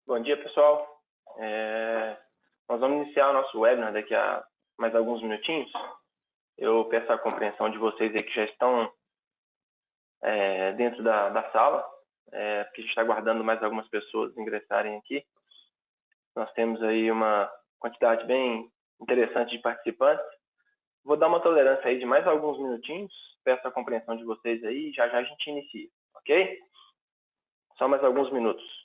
Bom dia, pessoal. Nós vamos iniciar o nosso webinar daqui a mais alguns minutinhos. Eu peço a compreensão de vocês aí que já estão dentro da sala, porque a gente está aguardando mais algumas pessoas ingressarem aqui. Nós temos aí uma quantidade bem interessante de participantes. Vou dar uma tolerância aí de mais alguns minutinhos. Peço a compreensão de vocês aí e já a gente inicia, ok? Só mais alguns minutos.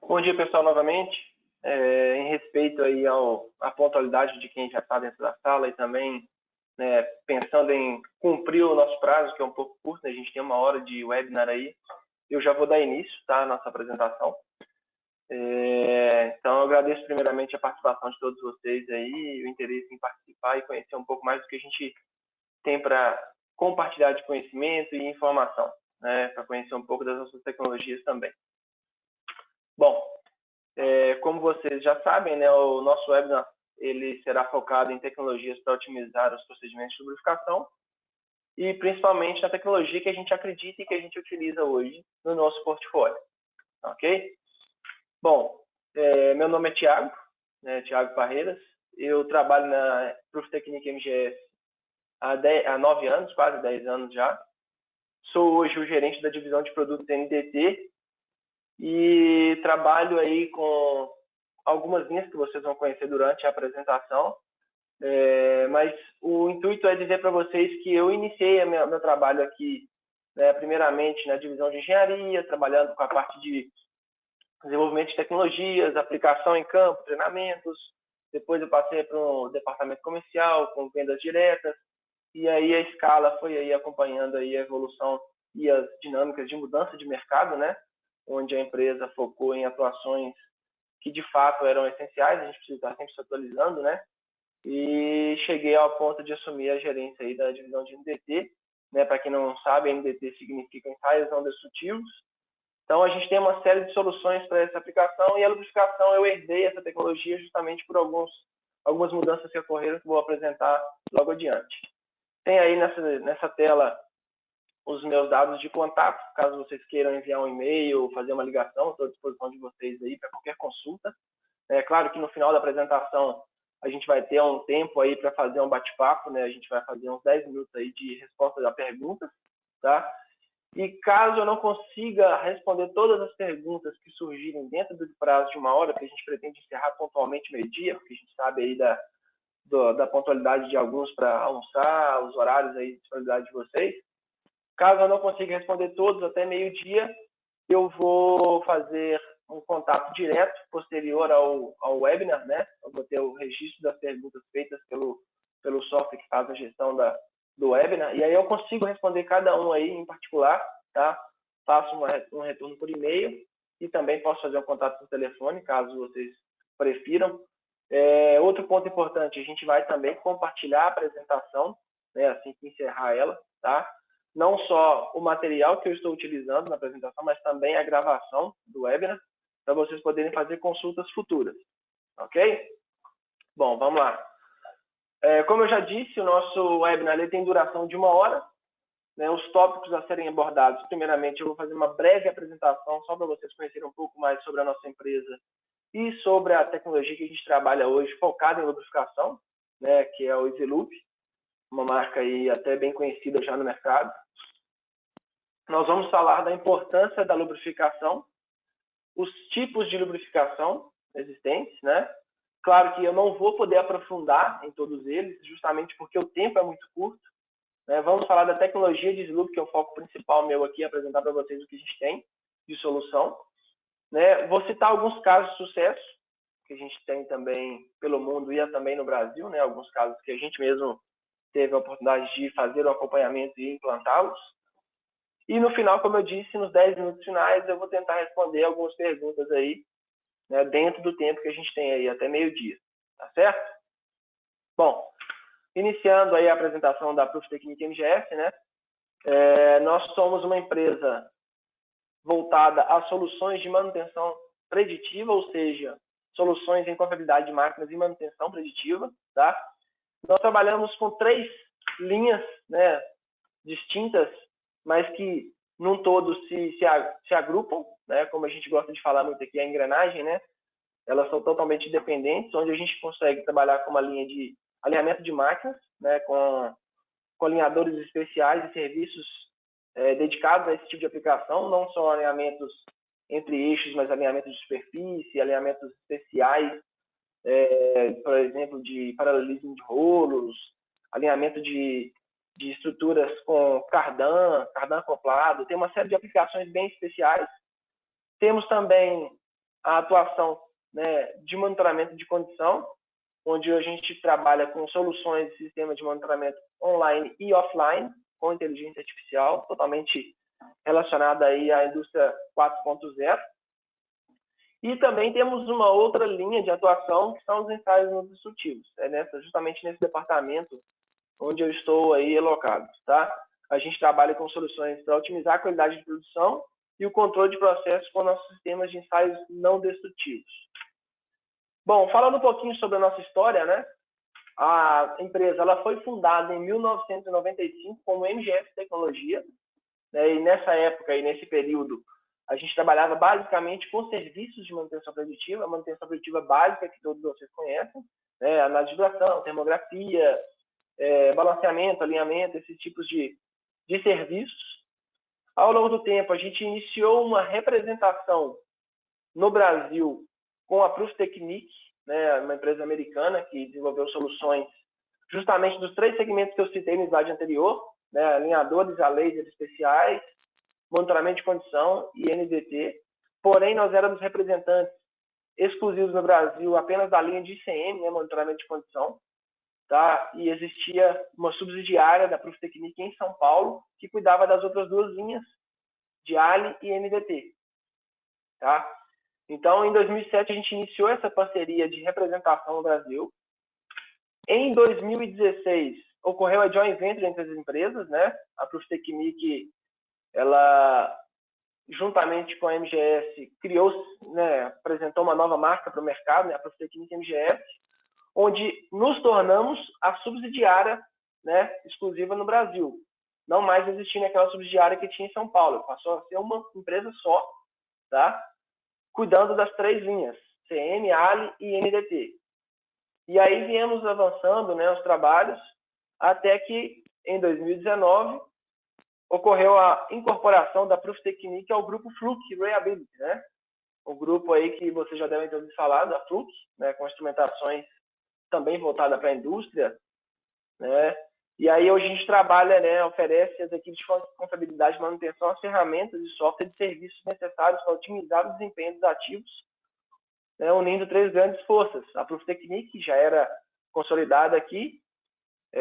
Bom dia, pessoal, novamente. Em respeito aí à pontualidade de quem já está dentro da sala e também pensando em cumprir o nosso prazo, que é um pouco curto, né? A gente tem 1 hora de webinar aí, eu já vou dar início, tá, à nossa apresentação. Então, eu agradeço primeiramente a participação de todos vocês aí, o interesse em participar e conhecer um pouco mais do que a gente tem para compartilhar de conhecimento e informação, né, para conhecer um pouco das nossas tecnologias também. Bom, como vocês já sabem, né, o nosso webinar ele será focado em tecnologias para otimizar os procedimentos de lubrificação e principalmente na tecnologia que a gente acredita e que a gente utiliza hoje no nosso portfólio, ok? Bom, meu nome é Thiago, né, Thiago Parreiras, eu trabalho na Proof Technique MGS há 9 anos, quase 10 anos já. Sou hoje o gerente da divisão de produtos NDT e trabalho aí com algumas linhas que vocês vão conhecer durante a apresentação, Mas o intuito é dizer para vocês que eu iniciei meu trabalho aqui, né, primeiramente na divisão de engenharia, trabalhando com a parte de desenvolvimento de tecnologias, aplicação em campo, treinamentos. Depois eu passei para o departamento comercial, com vendas diretas, e aí a escala foi aí acompanhando aí a evolução e as dinâmicas de mudança de mercado, né? Onde a empresa focou em atuações que de fato eram essenciais, a gente precisa estar sempre se atualizando, né? E cheguei ao ponto de assumir a gerência aí da divisão de NDT, né? Para quem não sabe, NDT significa ensaios não destrutivos. Então, a gente tem uma série de soluções para essa aplicação, e a lubrificação, eu herdei essa tecnologia justamente por algumas mudanças que ocorreram, que vou apresentar logo adiante. Tem aí nessa tela os meus dados de contato, caso vocês queiram enviar um e-mail ou fazer uma ligação, estou à disposição de vocês aí para qualquer consulta. É claro que no final da apresentação a gente vai ter um tempo aí para fazer um bate-papo, né? A gente vai fazer uns 10 minutos aí de resposta a perguntas, tá? E caso eu não consiga responder todas as perguntas que surgirem dentro do prazo de 1 hora, porque a gente pretende encerrar pontualmente meio-dia, porque a gente sabe aí da pontualidade de alguns para almoçar, os horários aí de disponibilidade de vocês. Caso eu não consiga responder todos até meio-dia, eu vou fazer um contato direto posterior ao webinar, né? Eu vou ter o registro das perguntas feitas pelo software que faz a gestão do webinar, e aí eu consigo responder cada um aí em particular, tá? Faço um retorno por e-mail e também posso fazer um contato por telefone, caso vocês prefiram. Outro ponto importante, a gente vai também compartilhar a apresentação, né, assim que encerrar ela, tá? Não só o material que eu estou utilizando na apresentação, mas também a gravação do webinar, para vocês poderem fazer consultas futuras, ok? Bom, vamos lá. Como eu já disse, o nosso webinar ele tem duração de 1 hora. Né, os tópicos a serem abordados, primeiramente, eu vou fazer uma breve apresentação, só para vocês conhecerem um pouco mais sobre a nossa empresa e sobre a tecnologia que a gente trabalha hoje, focada em lubrificação, né, que é o EasyLube, uma marca aí até bem conhecida já no mercado. Nós vamos falar da importância da lubrificação, os tipos de lubrificação existentes, né? Claro que eu não vou poder aprofundar em todos eles, justamente porque o tempo é muito curto. Né? Vamos falar da tecnologia de EasyLube, que é o foco principal meu aqui, apresentar para vocês o que a gente tem de solução. Né? Vou citar alguns casos de sucesso que a gente tem também pelo mundo e também no Brasil, né? Alguns casos que a gente mesmo teve a oportunidade de fazer o acompanhamento e implantá-los. E no final, como eu disse, nos 10 minutos finais, eu vou tentar responder algumas perguntas aí, né, dentro do tempo que a gente tem aí, até meio-dia. Tá certo? Bom, iniciando aí a apresentação da Proftechnic MGS, né? Nós somos uma empresa voltada a soluções de manutenção preditiva, ou seja, soluções em confiabilidade de máquinas e manutenção preditiva, tá? Nós trabalhamos com 3 linhas, né, distintas, mas que num todo se agrupam, né? Como a gente gosta de falar muito aqui, a engrenagem, né? Elas são totalmente independentes, onde a gente consegue trabalhar com uma linha de alinhamento de máquinas, né? Com alinhadores especiais e serviços dedicados a esse tipo de aplicação, não só alinhamentos entre eixos, mas alinhamentos de superfície, alinhamentos especiais, por exemplo, de paralelismo de rolos, alinhamento de estruturas com cardan acoplado, tem uma série de aplicações bem especiais. Temos também a atuação, né, de monitoramento de condição, onde a gente trabalha com soluções de sistema de monitoramento online e offline, com inteligência artificial, totalmente relacionada aí à indústria 4.0. E também temos uma outra linha de atuação, que são os ensaios não destrutivos. Justamente nesse departamento onde eu estou aí alocado, tá? A gente trabalha com soluções para otimizar a qualidade de produção e o controle de processos com nossos sistemas de ensaios não destrutivos. Bom, falando um pouquinho sobre a nossa história, né? A empresa ela foi fundada em 1995 como MGS Tecnologia, né? E nessa época e nesse período a gente trabalhava basicamente com serviços de manutenção preditiva, a manutenção preditiva básica que todos vocês conhecem, né? Análise de vibração, termografia, balanceamento, alinhamento, esses tipos de serviços. Ao longo do tempo, a gente iniciou uma representação no Brasil com a Proftechnic, né, uma empresa americana que desenvolveu soluções justamente dos 3 segmentos que eu citei no slide anterior, né, alinhadores a laser especiais, monitoramento de condição e NDT. Porém, nós éramos representantes exclusivos no Brasil apenas da linha de ICM, né, monitoramento de condição, tá? E existia uma subsidiária da Proftecnic em São Paulo que cuidava das outras 2 linhas, de ALI e NDT, tá? Então, em 2007, a gente iniciou essa parceria de representação no Brasil. Em 2016, ocorreu a joint venture entre as empresas, né? A Proftecnic, ela, juntamente com a MGS, criou, né, apresentou uma nova marca para o mercado, né, a Proftecnic MGS, onde nos tornamos a subsidiária, né, exclusiva no Brasil. Não mais existindo aquela subsidiária que tinha em São Paulo. Passou a ser uma empresa só, tá? Cuidando das 3 linhas, CM, ALI e NDT. E aí viemos avançando, né, os trabalhos, até que, em 2019, ocorreu a incorporação da Proftecnic ao grupo Fluke Reliability, né? O grupo aí que vocês já devem ter ouvido falar, da Fluke, né, com instrumentações também voltadas para a indústria, né? E aí hoje a gente trabalha, né, oferece às equipes de confiabilidade e manutenção as ferramentas de software e serviços necessários para otimizar o desempenho dos ativos, né, unindo 3 grandes forças. A Proftecnic, que já era consolidada aqui,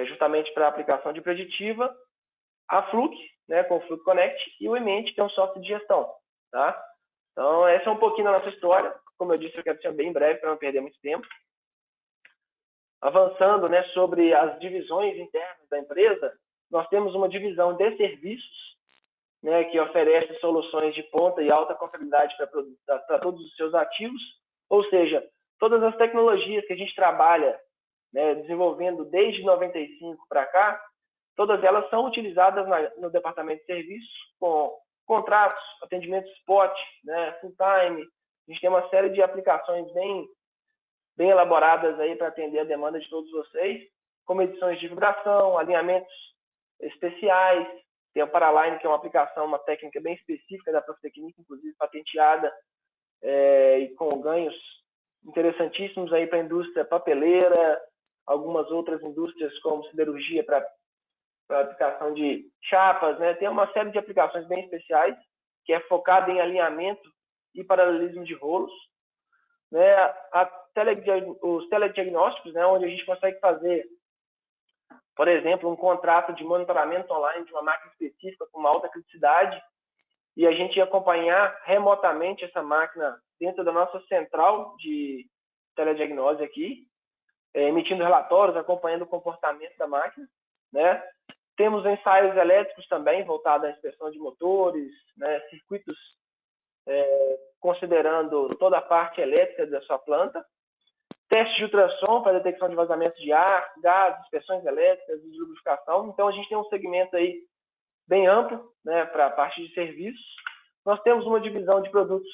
justamente para a aplicação de preditiva, a Fluke, né, com o Fluke Connect, e o eMente, que é um software de gestão, tá? Então, essa é um pouquinho da nossa história. Como eu disse, eu quero ser bem breve para não perder muito tempo. Avançando, né, sobre as divisões internas da empresa, nós temos uma divisão de serviços, né, que oferece soluções de ponta e alta confiabilidade para todos os seus ativos, ou seja, todas as tecnologias que a gente trabalha, né, desenvolvendo desde 95 para cá, todas elas são utilizadas no departamento de serviços, com contratos, atendimento spot, né, full time. A gente tem uma série de aplicações bem elaboradas aí para atender a demanda de todos vocês, como edições de vibração, alinhamentos especiais, tem a Paraline, que é uma aplicação, uma técnica bem específica da Proftecnic, inclusive patenteada, e com ganhos interessantíssimos aí para a indústria papeleira, algumas outras indústrias como siderurgia para aplicação de chapas, né? Tem uma série de aplicações bem especiais, que é focada em alinhamento e paralelismo de rolos, né? Os telediagnósticos, né, onde a gente consegue fazer, por exemplo, um contrato de monitoramento online de uma máquina específica com uma alta criticidade e a gente acompanhar remotamente essa máquina dentro da nossa central de telediagnose aqui, emitindo relatórios, acompanhando o comportamento da máquina, né? Temos ensaios elétricos também voltados à inspeção de motores, né, circuitos considerando toda a parte elétrica da sua planta, teste de ultrassom para detecção de vazamentos de ar, gás, inspeções elétricas e de lubrificação. Então, a gente tem um segmento aí bem amplo, né, para a parte de serviços. Nós temos uma divisão de produtos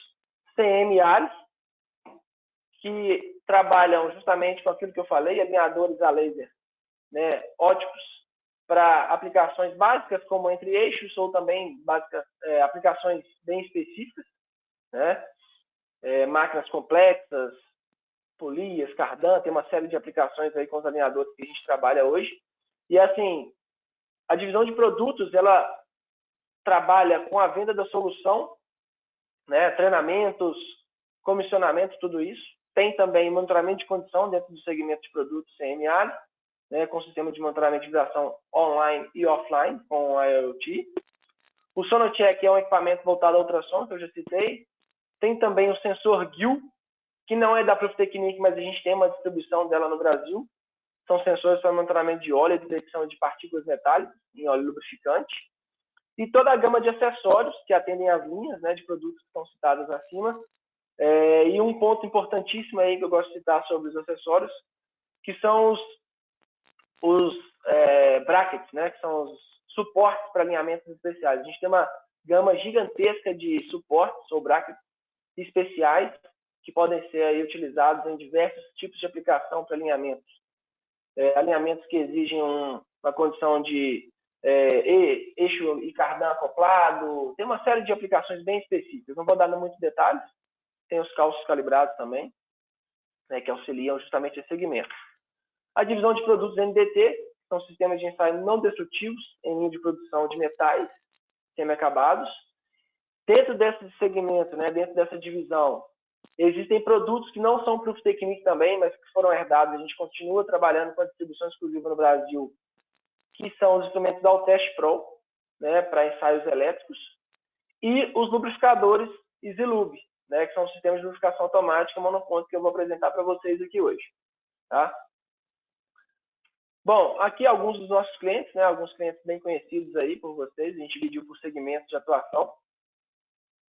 CM e ALI, que trabalham justamente com aquilo que eu falei, alinhadores a laser, né, óticos, para aplicações básicas, como entre eixos, ou também aplicações bem específicas, né? Máquinas complexas, polias, cardan, tem uma série de aplicações aí com os alinhadores que a gente trabalha hoje. E assim, a divisão de produtos, ela trabalha com a venda da solução, né, treinamentos, comissionamento, tudo isso. Tem também monitoramento de condição dentro do segmento de produtos CMA, né, com sistema de monitoramento de vibração online e offline, com a IoT. O Sonocheck é um equipamento voltado a ultrassom, que eu já citei. Tem também o sensor GIL, que não é da Proftecnic, mas a gente tem uma distribuição dela no Brasil. São sensores para monitoramento de óleo e detecção de partículas metálicas em óleo lubrificante. E toda a gama de acessórios que atendem às linhas, né, de produtos que estão citados acima. E um ponto importantíssimo aí que eu gosto de citar sobre os acessórios, que são os brackets, né, que são os suportes para alinhamentos especiais. A gente tem uma gama gigantesca de suportes ou brackets especiais que podem ser aí utilizados em diversos tipos de aplicação para alinhamentos. Alinhamentos que exigem uma condição de eixo e cardan acoplado. Tem uma série de aplicações bem específicas. Não vou dar muitos detalhes. Tem os calços calibrados também, né, que auxiliam justamente esse segmento. A divisão de produtos NDT, que são sistemas de ensaio não destrutivos em linha de produção de metais semi-acabados. Dentro desse segmento, né, dentro dessa divisão, existem produtos que não são Proof Technique também, mas que foram herdados. A gente continua trabalhando com a distribuição exclusiva no Brasil, que são os instrumentos da Altest Pro, né, para ensaios elétricos, e os lubrificadores EasyLube, né, que são sistemas de lubrificação automática monoponto que eu vou apresentar para vocês aqui hoje. Tá? Bom, aqui alguns dos nossos clientes, né, alguns clientes bem conhecidos aí por vocês, a gente dividiu por segmentos de atuação.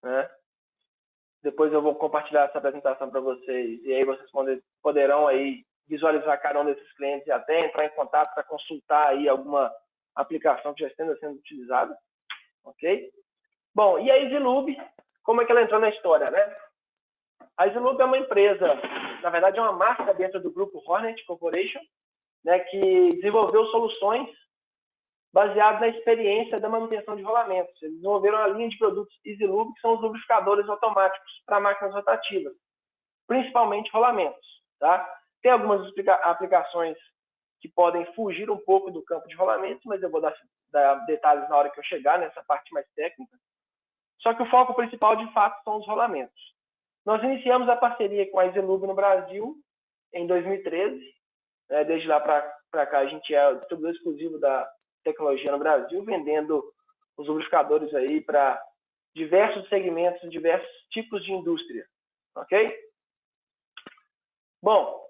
Né? Depois eu vou compartilhar essa apresentação para vocês e aí vocês poderão aí visualizar cada um desses clientes e até entrar em contato para consultar aí alguma aplicação que já esteja sendo utilizada, ok? Bom, e a EasyLube, como é que ela entrou na história, né? A EasyLube é uma empresa, na verdade é uma marca dentro do grupo Hornet Corporation, né, que desenvolveu soluções baseadas na experiência da manutenção de rolamentos. Eles desenvolveram a linha de produtos EasyLube, que são os lubrificadores automáticos para máquinas rotativas, principalmente rolamentos. Tá? Tem algumas aplicações que podem fugir um pouco do campo de rolamentos, mas eu vou dar detalhes na hora que eu chegar nessa parte mais técnica. Só que o foco principal, de fato, são os rolamentos. Nós iniciamos a parceria com a EasyLube no Brasil em 2013. Desde lá para cá, a gente é o distribuidor exclusivo da tecnologia no Brasil, vendendo os lubrificadores aí para diversos segmentos, diversos tipos de indústria. Ok? Bom,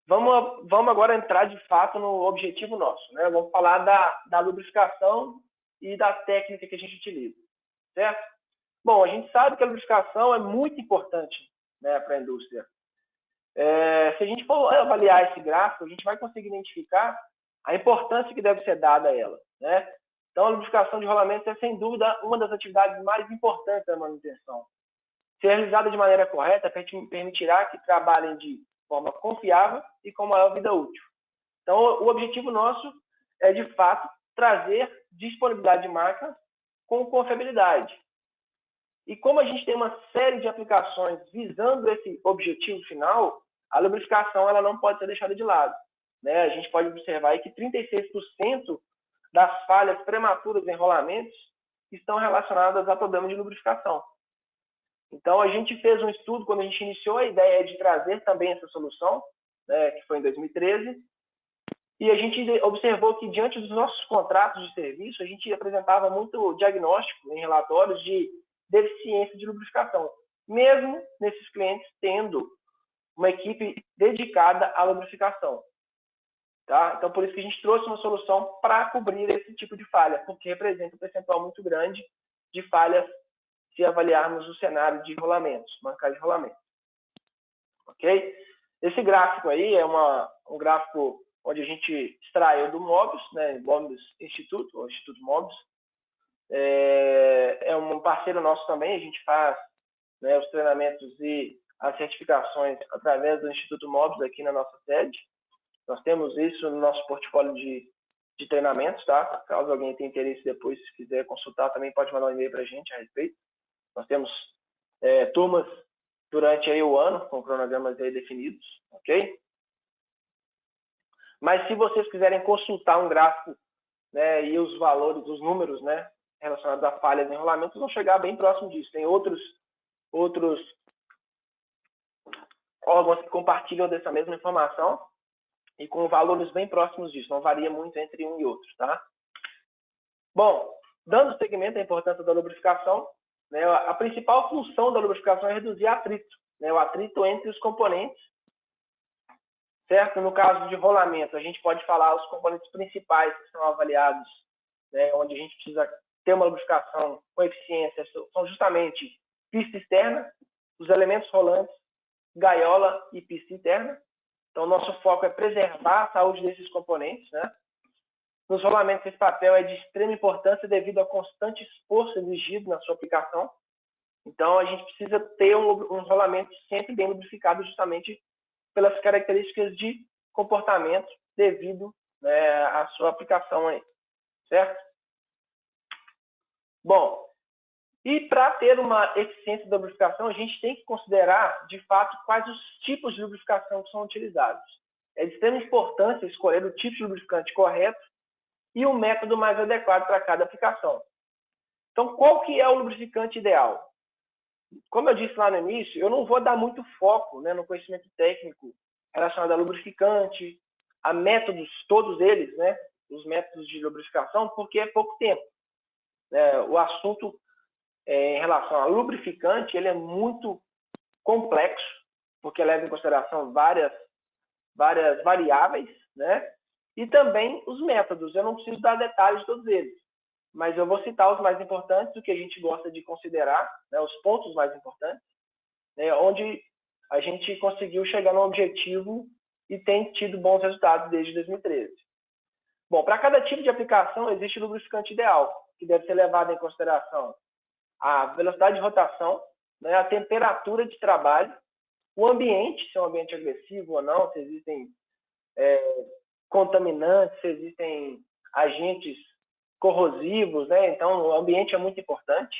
vamos agora entrar de fato no objetivo nosso. Né? Vamos falar da lubrificação e da técnica que a gente utiliza. Certo? Bom, a gente sabe que a lubrificação é muito importante, né, para a indústria. Se a gente for avaliar esse gráfico, a gente vai conseguir identificar a importância que deve ser dada a ela. Né? Então, a lubrificação de rolamentos é, sem dúvida, uma das atividades mais importantes da manutenção. Se realizada de maneira correta, permitirá que trabalhem de forma confiável e com maior vida útil. Então, o objetivo nosso é, de fato, trazer disponibilidade de máquinas com confiabilidade. E como a gente tem uma série de aplicações visando esse objetivo final, a lubrificação ela não pode ser deixada de lado. Né? A gente pode observar aí que 36% das falhas prematuras em rolamentos estão relacionadas a problemas de lubrificação. Então, a gente fez um estudo quando a gente iniciou a ideia de trazer também essa solução, né, que foi em 2013, e a gente observou que, diante dos nossos contratos de serviço, a gente apresentava muito diagnóstico em relatórios de deficiência de lubrificação, mesmo nesses clientes tendo uma equipe dedicada à lubrificação. Tá? Então, por isso que a gente trouxe uma solução para cobrir esse tipo de falha, porque representa um percentual muito grande de falhas se avaliarmos o cenário de rolamentos, mancada de rolamentos. Ok? Esse gráfico aí é um gráfico onde a gente extraiu do Mobius, né, Mobius Institute, ou Instituto Mobius. É um parceiro nosso também, a gente faz, né, os treinamentos e as certificações através do Instituto Mobius aqui na nossa sede. Nós temos isso no nosso portfólio de treinamentos, tá? Caso alguém tenha interesse depois, se quiser consultar, também pode mandar um e-mail para a gente a respeito. Nós temos turmas durante aí o ano, com cronogramas aí definidos, ok? Mas se vocês quiserem consultar um gráfico, né, e os valores, os números, né, relacionados a falhas em rolamentos, vão chegar bem próximo disso. Tem outros órgãos que compartilham dessa mesma informação e com valores bem próximos disso. Não varia muito entre um e outro, tá? Bom, dando seguimento à importância da lubrificação, né, a principal função da lubrificação é reduzir atrito, né, o atrito entre os componentes, certo? No caso de rolamento, a gente pode falar os componentes principais que são avaliados, né, onde a gente precisa ter uma lubrificação com eficiência, são justamente pista externa, os elementos rolantes, gaiola e pista interna. Então, o nosso foco é preservar a saúde desses componentes. Né? Nos rolamentos, esse papel é de extrema importância devido ao constante esforço exigido na sua aplicação. Então, a gente precisa ter um rolamento sempre bem lubrificado, justamente pelas características de comportamento devido, né, à sua aplicação aí, certo? Bom, e para ter uma eficiência da lubrificação, a gente tem que considerar, de fato, quais os tipos de lubrificação que são utilizados. é de extrema importância escolher o tipo de lubrificante correto e o método mais adequado para cada aplicação. Então, qual que é o lubrificante ideal? Como eu disse lá no início, eu não vou dar muito foco, né, no conhecimento técnico relacionado a lubrificante, a métodos, todos eles, né, os métodos de lubrificação, porque é pouco tempo. O assunto em relação a lubrificante, ele é muito complexo, porque leva em consideração várias variáveis, né? E também os métodos. Eu não preciso dar detalhes de todos eles, mas eu vou citar os mais importantes, o que a gente gosta de considerar, né, os pontos mais importantes, né, onde a gente conseguiu chegar no objetivo e tem tido bons resultados desde 2013. Bom, para cada tipo de aplicação existe o lubrificante ideal, que deve ser levado em consideração a velocidade de rotação, né, a temperatura de trabalho, o ambiente, se é um ambiente agressivo ou não, se existem contaminantes, se existem agentes corrosivos, né? Então o ambiente é muito importante.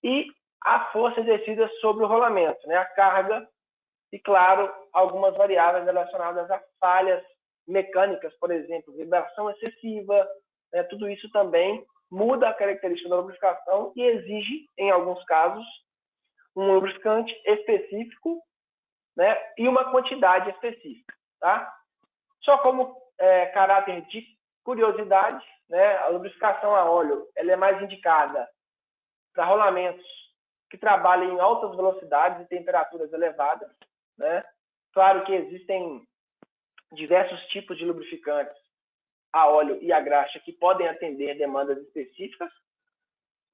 E a força exercida sobre o rolamento, né? A carga e, claro, algumas variáveis relacionadas a falhas mecânicas, por exemplo, vibração excessiva, né? Tudo isso também muda a característica da lubrificação e exige, em alguns casos, um lubrificante específico, né? E uma quantidade específica, tá? Só como caráter de curiosidade, né? A lubrificação a óleo ela é mais indicada para rolamentos que trabalham em altas velocidades e temperaturas elevadas, né? Claro que existem diversos tipos de lubrificantes a óleo e a graxa que podem atender demandas específicas,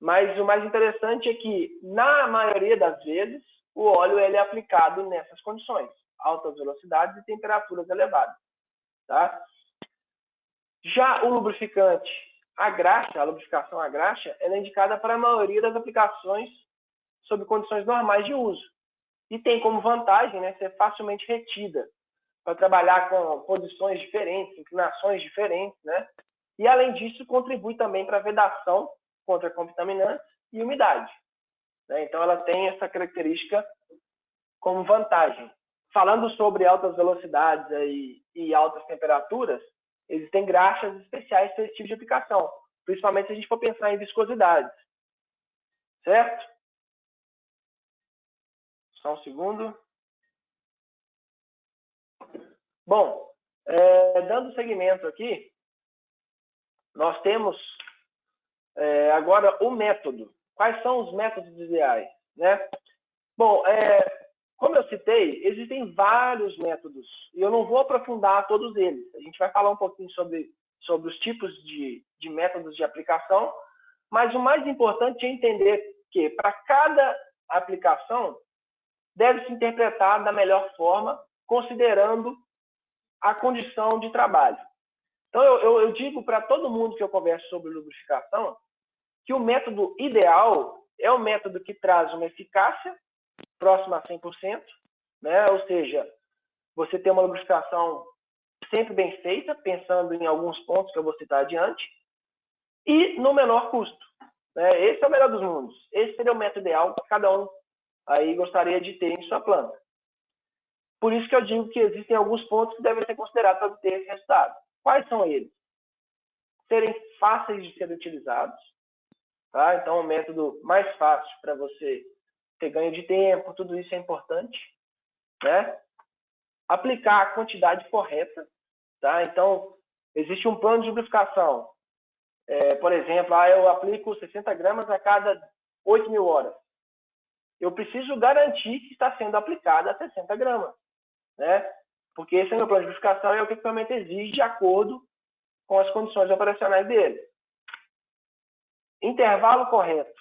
mas o mais interessante é que, na maioria das vezes, o óleo ele é aplicado nessas condições, altas velocidades e temperaturas elevadas. Tá? Já o lubrificante a graxa, a lubrificação a graxa, ela é indicada para a maioria das aplicações sob condições normais de uso. E tem como vantagem, né, ser facilmente retida, para trabalhar com posições diferentes, inclinações diferentes, né? E, além disso, contribui também para a vedação contra contaminantes e umidade, né? Então, ela tem essa característica como vantagem. Falando sobre altas velocidades e altas temperaturas, existem graxas especiais para esse tipo de aplicação, principalmente se a gente for pensar em viscosidades. Certo? Só um segundo. Bom, dando seguimento aqui, nós temos agora o método. Quais são os métodos ideais, né? Bom, como eu citei, existem vários métodos e eu não vou aprofundar todos eles. A gente vai falar um pouquinho sobre os tipos de métodos de aplicação, mas o mais importante é entender que para cada aplicação deve se interpretar da melhor forma, considerando a condição de trabalho. Então, eu digo para todo mundo que eu converso sobre lubrificação que o método ideal é o método que traz uma eficácia próxima a 100%, né? Ou seja, você tem uma lubrificação sempre bem feita, pensando em alguns pontos que eu vou citar adiante, e no menor custo, né? Esse é o melhor dos mundos. Esse seria o método ideal que cada um aí gostaria de ter em sua planta. Por isso que eu digo que existem alguns pontos que devem ser considerados para obter esse resultado. Quais são eles? Serem fáceis de ser utilizados, tá? Então, o método mais fácil para você ter ganho de tempo, tudo isso é importante, né? Aplicar a quantidade correta, tá? Então, existe um plano de lubrificação. Por exemplo, eu aplico 60 gramas a cada 8.000 horas. Eu preciso garantir que está sendo aplicada a 60 gramas, né? Porque esse é o meu plano de lubrificação e é o que o equipamento exige de acordo com as condições operacionais dele. Intervalo correto.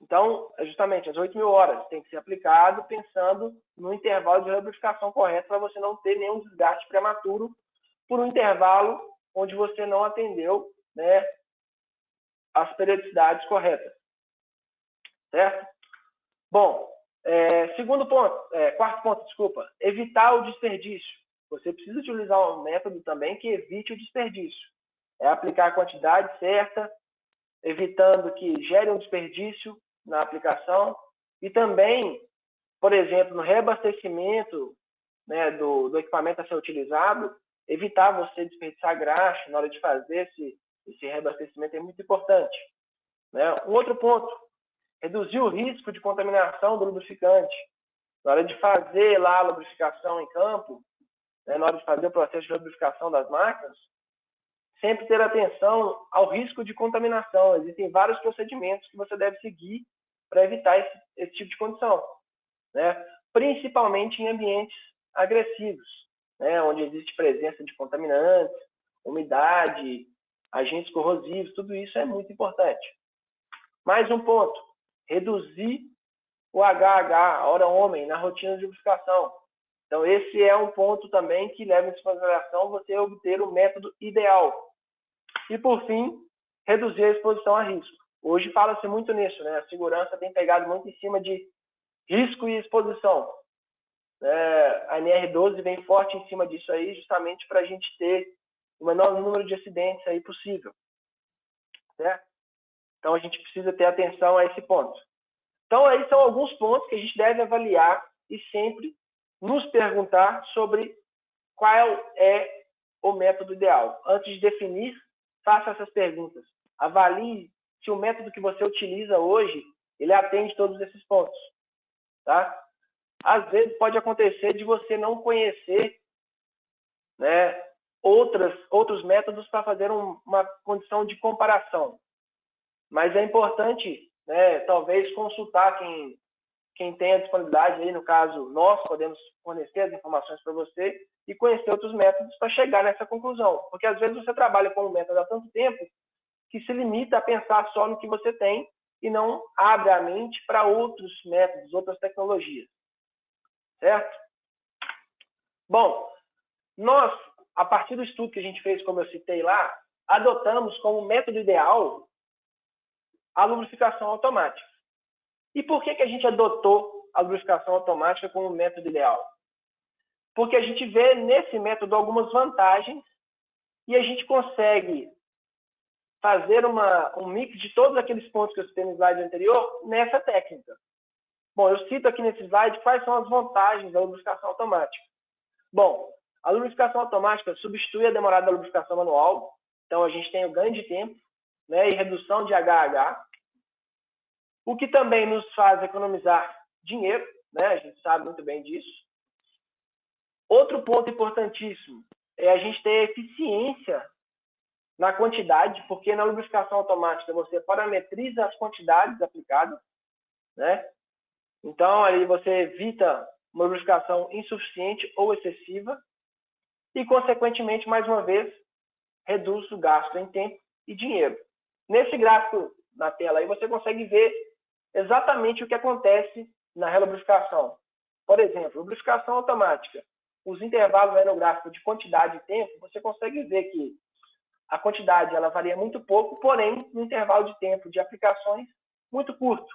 Então, justamente, as 8.000 horas tem que ser aplicado pensando no intervalo de lubrificação correto para você não ter nenhum desgaste prematuro por um intervalo onde você não atendeu, né, as periodicidades corretas. Certo? Bom, quarto ponto, desculpa, evitar o desperdício. Você precisa utilizar um método também que evite o desperdício. É aplicar a quantidade certa, evitando que gere um desperdício na aplicação e também, por exemplo, no reabastecimento né, do equipamento a ser utilizado, evitar você desperdiçar graxa na hora de fazer esse reabastecimento é muito importante. Né? Um outro ponto, reduzir o risco de contaminação do lubrificante. Na hora de fazer lá a lubrificação em campo, né, na hora de fazer o processo de lubrificação das máquinas, sempre ter atenção ao risco de contaminação. Existem vários procedimentos que você deve seguir para evitar esse tipo de condição, né? Principalmente em ambientes agressivos, né? Onde existe presença de contaminantes, umidade, agentes corrosivos, tudo isso é muito importante. Mais um ponto, reduzir o HH, a hora homem, na rotina de lubrificação. Então, esse é um ponto também que leva em consideração você obter o método ideal. E, por fim, reduzir a exposição a risco. Hoje fala-se muito nisso, né? A segurança tem pegado muito em cima de risco e exposição. A NR12 vem forte em cima disso aí, justamente para a gente ter o menor número de acidentes aí possível. Certo? Então, a gente precisa ter atenção a esse ponto. Então, aí são alguns pontos que a gente deve avaliar e sempre nos perguntar sobre qual é o método ideal. Antes de definir, faça essas perguntas. Avalie se o método que você utiliza hoje, ele atende todos esses pontos. Tá? Às vezes pode acontecer de você não conhecer, né, outros métodos para fazer uma condição de comparação. Mas é importante, né, talvez consultar quem tem a disponibilidade, aí, no caso, nós podemos fornecer as informações para você e conhecer outros métodos para chegar nessa conclusão. Porque, às vezes, você trabalha com um método há tanto tempo que se limita a pensar só no que você tem e não abre a mente para outros métodos, outras tecnologias. Certo? Bom, nós, a partir do estudo que a gente fez, como eu citei lá, adotamos como método ideal a lubrificação automática. E por que a gente adotou a lubrificação automática como método ideal? Porque a gente vê nesse método algumas vantagens e a gente consegue fazer um mix de todos aqueles pontos que eu citei no slide anterior nessa técnica. Bom, eu cito aqui nesse slide quais são as vantagens da lubrificação automática. Bom, a lubrificação automática substitui a demorada da lubrificação manual, então a gente tem o ganho de tempo, né, e redução de HH, o que também nos faz economizar dinheiro, né, a gente sabe muito bem disso. Outro ponto importantíssimo é a gente ter eficiência na quantidade, porque na lubrificação automática você parametriza as quantidades aplicadas, né? Então, aí você evita uma lubrificação insuficiente ou excessiva e, consequentemente, mais uma vez, reduz o gasto em tempo e dinheiro. Nesse gráfico na tela aí, você consegue ver exatamente o que acontece na relubrificação. Por exemplo, lubrificação automática. Os intervalos aí no gráfico de quantidade e tempo, você consegue ver que a quantidade ela varia muito pouco, porém, no intervalo de tempo de aplicações muito curto.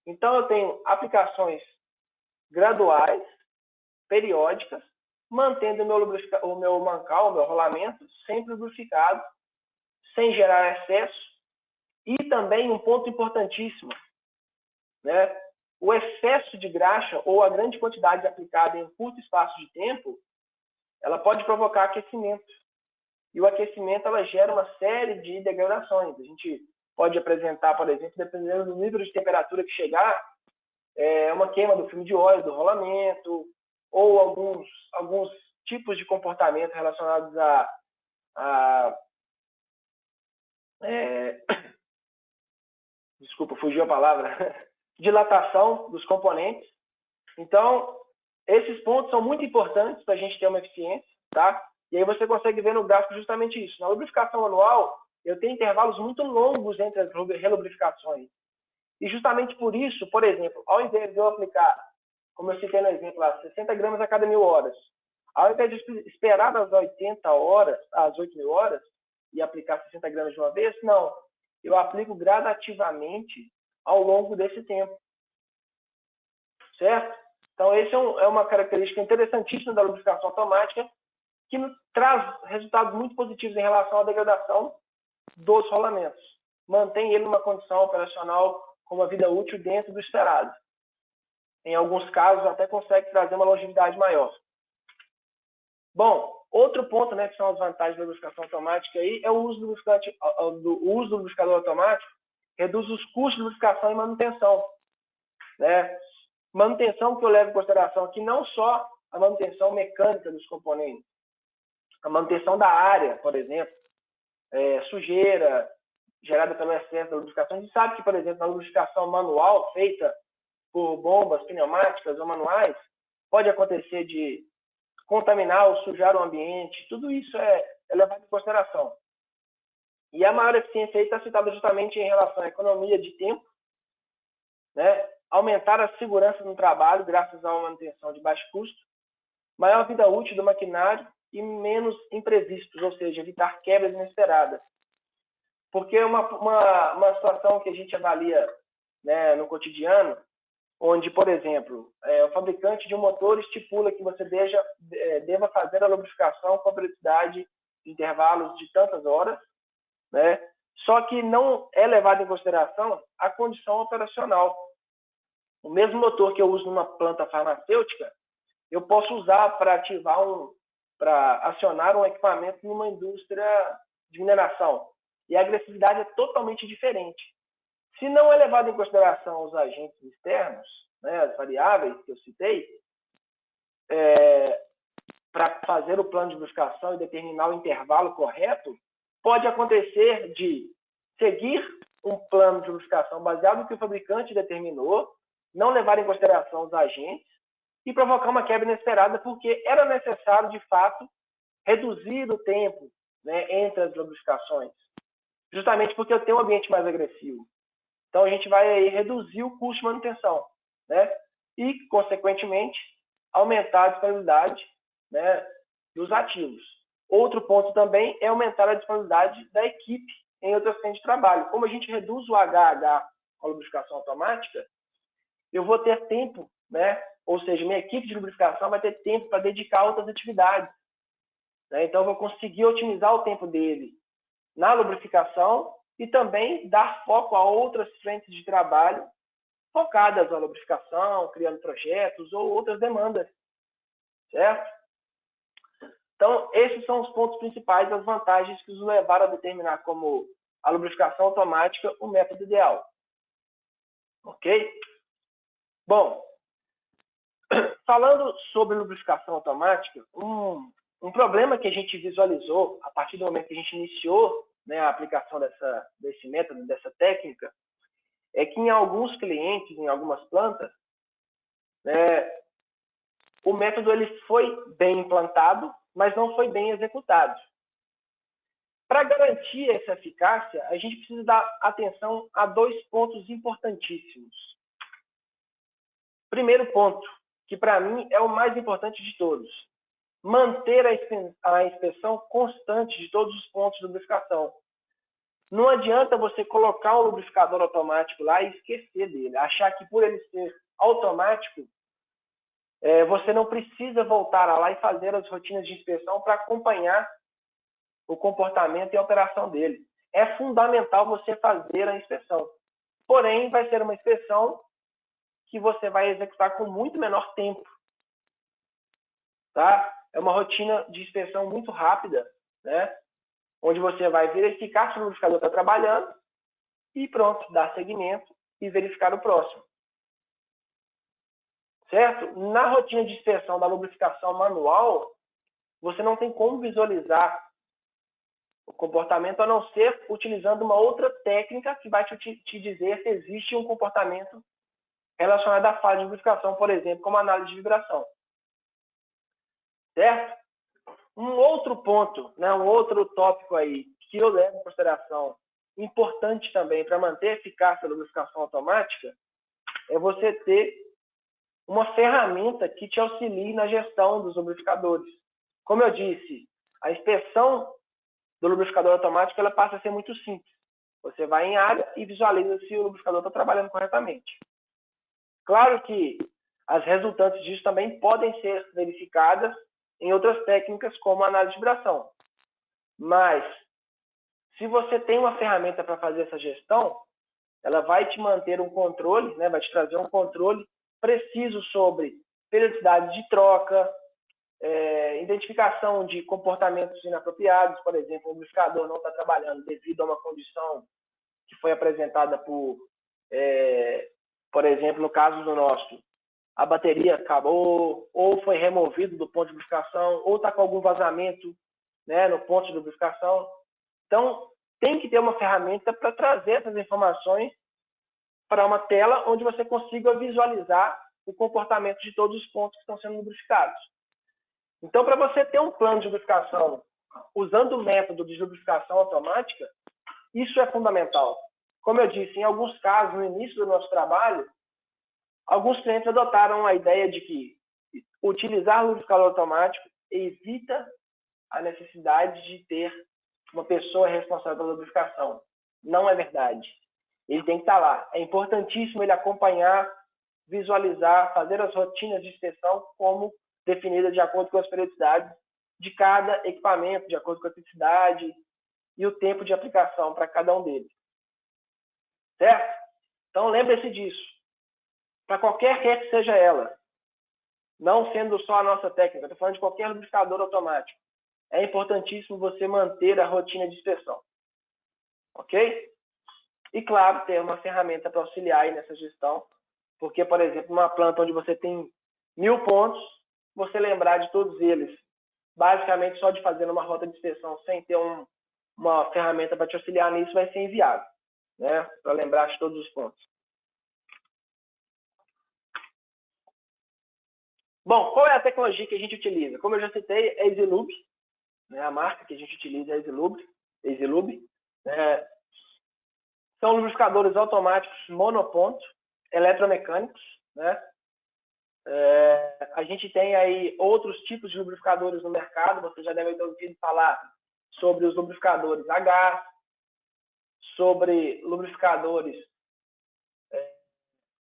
Então, eu tenho aplicações graduais, periódicas, mantendo o meu mancal, o meu rolamento, sempre lubrificado, sem gerar excesso. E também um ponto importantíssimo, né? O excesso de graxa ou a grande quantidade aplicada em um curto espaço de tempo, ela pode provocar aquecimento. E o aquecimento ela gera uma série de degradações. A gente pode apresentar, por exemplo, dependendo do nível de temperatura que chegar, uma queima do filme de óleo, do rolamento, ou alguns tipos de comportamento relacionados desculpa, fugiu a palavra, dilatação dos componentes. Então, esses pontos são muito importantes para a gente ter uma eficiência, tá? E aí você consegue ver no gráfico justamente isso. Na lubrificação manual, eu tenho intervalos muito longos entre as relubrificações. E justamente por isso, por exemplo, ao invés de eu aplicar, como eu citei no exemplo lá, 60 gramas a cada 1000 horas, ao invés de esperar das 80 horas, às 8.000 horas, e aplicar 60 gramas de uma vez, não. Eu aplico gradativamente ao longo desse tempo. Certo? Então, essa é uma característica interessantíssima da lubrificação automática, que traz resultados muito positivos em relação à degradação dos rolamentos. Mantém ele numa condição operacional com uma vida útil dentro do esperado. Em alguns casos, até consegue trazer uma longevidade maior. Bom, outro ponto, né, que são as vantagens da lubrificação automática aí, é o uso do lubrificador automático, reduz os custos de lubrificação e manutenção, né? Manutenção que eu levo em consideração aqui não só a manutenção mecânica dos componentes, a manutenção da área, por exemplo, sujeira gerada pelo excesso da lubrificação. A gente sabe que, por exemplo, na lubrificação manual, feita por bombas pneumáticas ou manuais, pode acontecer de contaminar ou sujar o ambiente. Tudo isso é levado em consideração. E a maior eficiência aí está citada justamente em relação à economia de tempo, né? Aumentar a segurança no trabalho graças a uma manutenção de baixo custo, maior vida útil do maquinário e menos imprevistos, ou seja, evitar quebras inesperadas. Porque uma situação que a gente avalia, né, no cotidiano, onde, por exemplo, o fabricante de um motor estipula que você deva fazer a lubrificação com a velocidade de intervalos de tantas horas, né? Só que não é levado em consideração a condição operacional. O mesmo motor que eu uso numa planta farmacêutica, eu posso usar para acionar um equipamento numa indústria de mineração. E a agressividade é totalmente diferente. Se não é levado em consideração os agentes externos, né, as variáveis que eu citei, para fazer o plano de lubrificação e determinar o intervalo correto, pode acontecer de seguir um plano de lubrificação baseado no que o fabricante determinou, não levar em consideração os agentes e provocar uma quebra inesperada, porque era necessário, de fato, reduzir o tempo, né, entre as lubrificações, justamente porque eu tenho um ambiente mais agressivo. Então, a gente vai aí reduzir o custo de manutenção, né? E, consequentemente, aumentar a disponibilidade, né, dos ativos. Outro ponto também é aumentar a disponibilidade da equipe em outras frentes de trabalho. Como a gente reduz o HH com a lubrificação automática, eu vou ter tempo, né? Ou seja, minha equipe de lubrificação vai ter tempo para dedicar a outras atividades, né? Então, eu vou conseguir otimizar o tempo dele na lubrificação e também dar foco a outras frentes de trabalho focadas na lubrificação, criando projetos ou outras demandas, certo? Então, esses são os pontos principais, as vantagens que nos levaram a determinar como a lubrificação automática o método ideal. Ok? Bom, falando sobre lubrificação automática, um problema que a gente visualizou a partir do momento que a gente iniciou, né, a aplicação desse método, dessa técnica, é que em alguns clientes, em algumas plantas, né, o método ele foi bem implantado, mas não foi bem executado. Para garantir essa eficácia, a gente precisa dar atenção a dois pontos importantíssimos. Primeiro ponto, que para mim é o mais importante de todos, manter a inspeção constante de todos os pontos de lubrificação. Não adianta você colocar um lubrificador automático lá e esquecer dele, achar que por ele ser automático, você não precisa voltar lá e fazer as rotinas de inspeção para acompanhar o comportamento e a operação dele. É fundamental você fazer a inspeção. Porém, vai ser uma inspeção que você vai executar com muito menor tempo. Tá? É uma rotina de inspeção muito rápida, né? Onde você vai verificar se o lubrificador está trabalhando e pronto, dar seguimento e verificar o próximo. Certo? Na rotina de inspeção da lubrificação manual, você não tem como visualizar o comportamento a não ser utilizando uma outra técnica que vai te dizer se existe um comportamento relacionado à falha de lubrificação, por exemplo, como análise de vibração. Certo? Um outro ponto, né, um outro tópico aí que eu levo em consideração, importante também para manter a eficácia da lubrificação automática, é você ter uma ferramenta que te auxilie na gestão dos lubrificadores. Como eu disse, a inspeção do lubrificador automático ela passa a ser muito simples. Você vai em área e visualiza se o lubrificador está trabalhando corretamente. Claro que as resultantes disso também podem ser verificadas em outras técnicas, como a análise de vibração. Mas, se você tem uma ferramenta para fazer essa gestão, ela vai te manter um controle, né, vai te trazer um controle preciso sobre periodicidade de troca, identificação de comportamentos inapropriados, por exemplo, o lubrificador não está trabalhando devido a uma condição que foi apresentada por exemplo, no caso do nosso, a bateria acabou, ou foi removido do ponto de lubrificação, ou está com algum vazamento, né, no ponto de lubrificação. Então, tem que ter uma ferramenta para trazer essas informações para uma tela onde você consiga visualizar o comportamento de todos os pontos que estão sendo lubrificados. Então, para você ter um plano de lubrificação usando o método de lubrificação automática, isso é fundamental. Como eu disse, em alguns casos, no início do nosso trabalho, alguns clientes adotaram a ideia de que utilizar o lubrificador automático evita a necessidade de ter uma pessoa responsável pela lubrificação. Não é verdade. Ele tem que estar lá. É importantíssimo ele acompanhar, visualizar, fazer as rotinas de inspeção como definidas de acordo com as periodicidades de cada equipamento, de acordo com a necessidade e o tempo de aplicação para cada um deles. Certo? Então, lembre-se disso. Para qualquer que seja ela, não sendo só a nossa técnica, estou falando de qualquer lubrificador automático, é importantíssimo você manter a rotina de inspeção. Ok? E, claro, ter uma ferramenta para auxiliar aí nessa gestão, porque, por exemplo, uma planta onde você tem 1000 pontos, você lembrar de todos eles, basicamente só de fazer uma rota de inspeção sem ter uma ferramenta para te auxiliar nisso, vai ser inviável, né? Para lembrar de todos os pontos. Bom, qual é a tecnologia que a gente utiliza? Como eu já citei, é EasyLube, né? A marca que a gente utiliza é EasyLube. São lubrificadores automáticos monoponto, eletromecânicos, né? A gente tem aí outros tipos de lubrificadores no mercado, você já deve ter ouvido falar sobre os lubrificadores a gás, sobre lubrificadores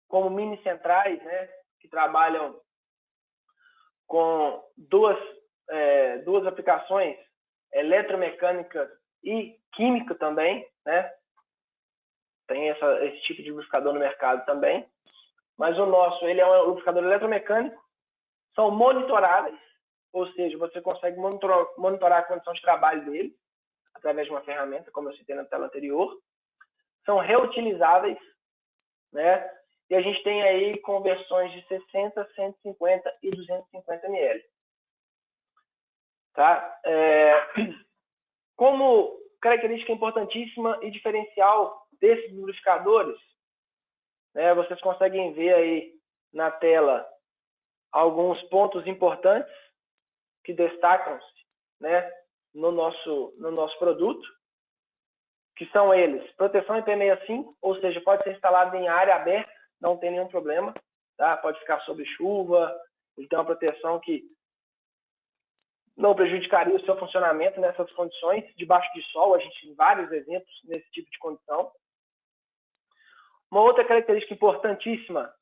como mini centrais, né? Que trabalham com duas aplicações, eletromecânica e química também, né? Tem esse tipo de lubrificador no mercado também. Mas o nosso, ele é um lubrificador eletromecânico, são monitoráveis, ou seja, você consegue monitorar a condição de trabalho dele através de uma ferramenta, como eu citei na tela anterior. São reutilizáveis, né? E a gente tem aí conversões de 60, 150 e 250 ml. Tá? Como característica importantíssima e diferencial desses lubrificadores, né, vocês conseguem ver aí na tela alguns pontos importantes que destacam-se, né, no nosso produto, que são eles: proteção IP65, ou seja, pode ser instalado em área aberta, não tem nenhum problema, tá? Pode ficar sob chuva, ele tem uma proteção que não prejudicaria o seu funcionamento nessas condições. Debaixo de sol, a gente tem vários exemplos nesse tipo de condição. Uma outra característica importantíssima,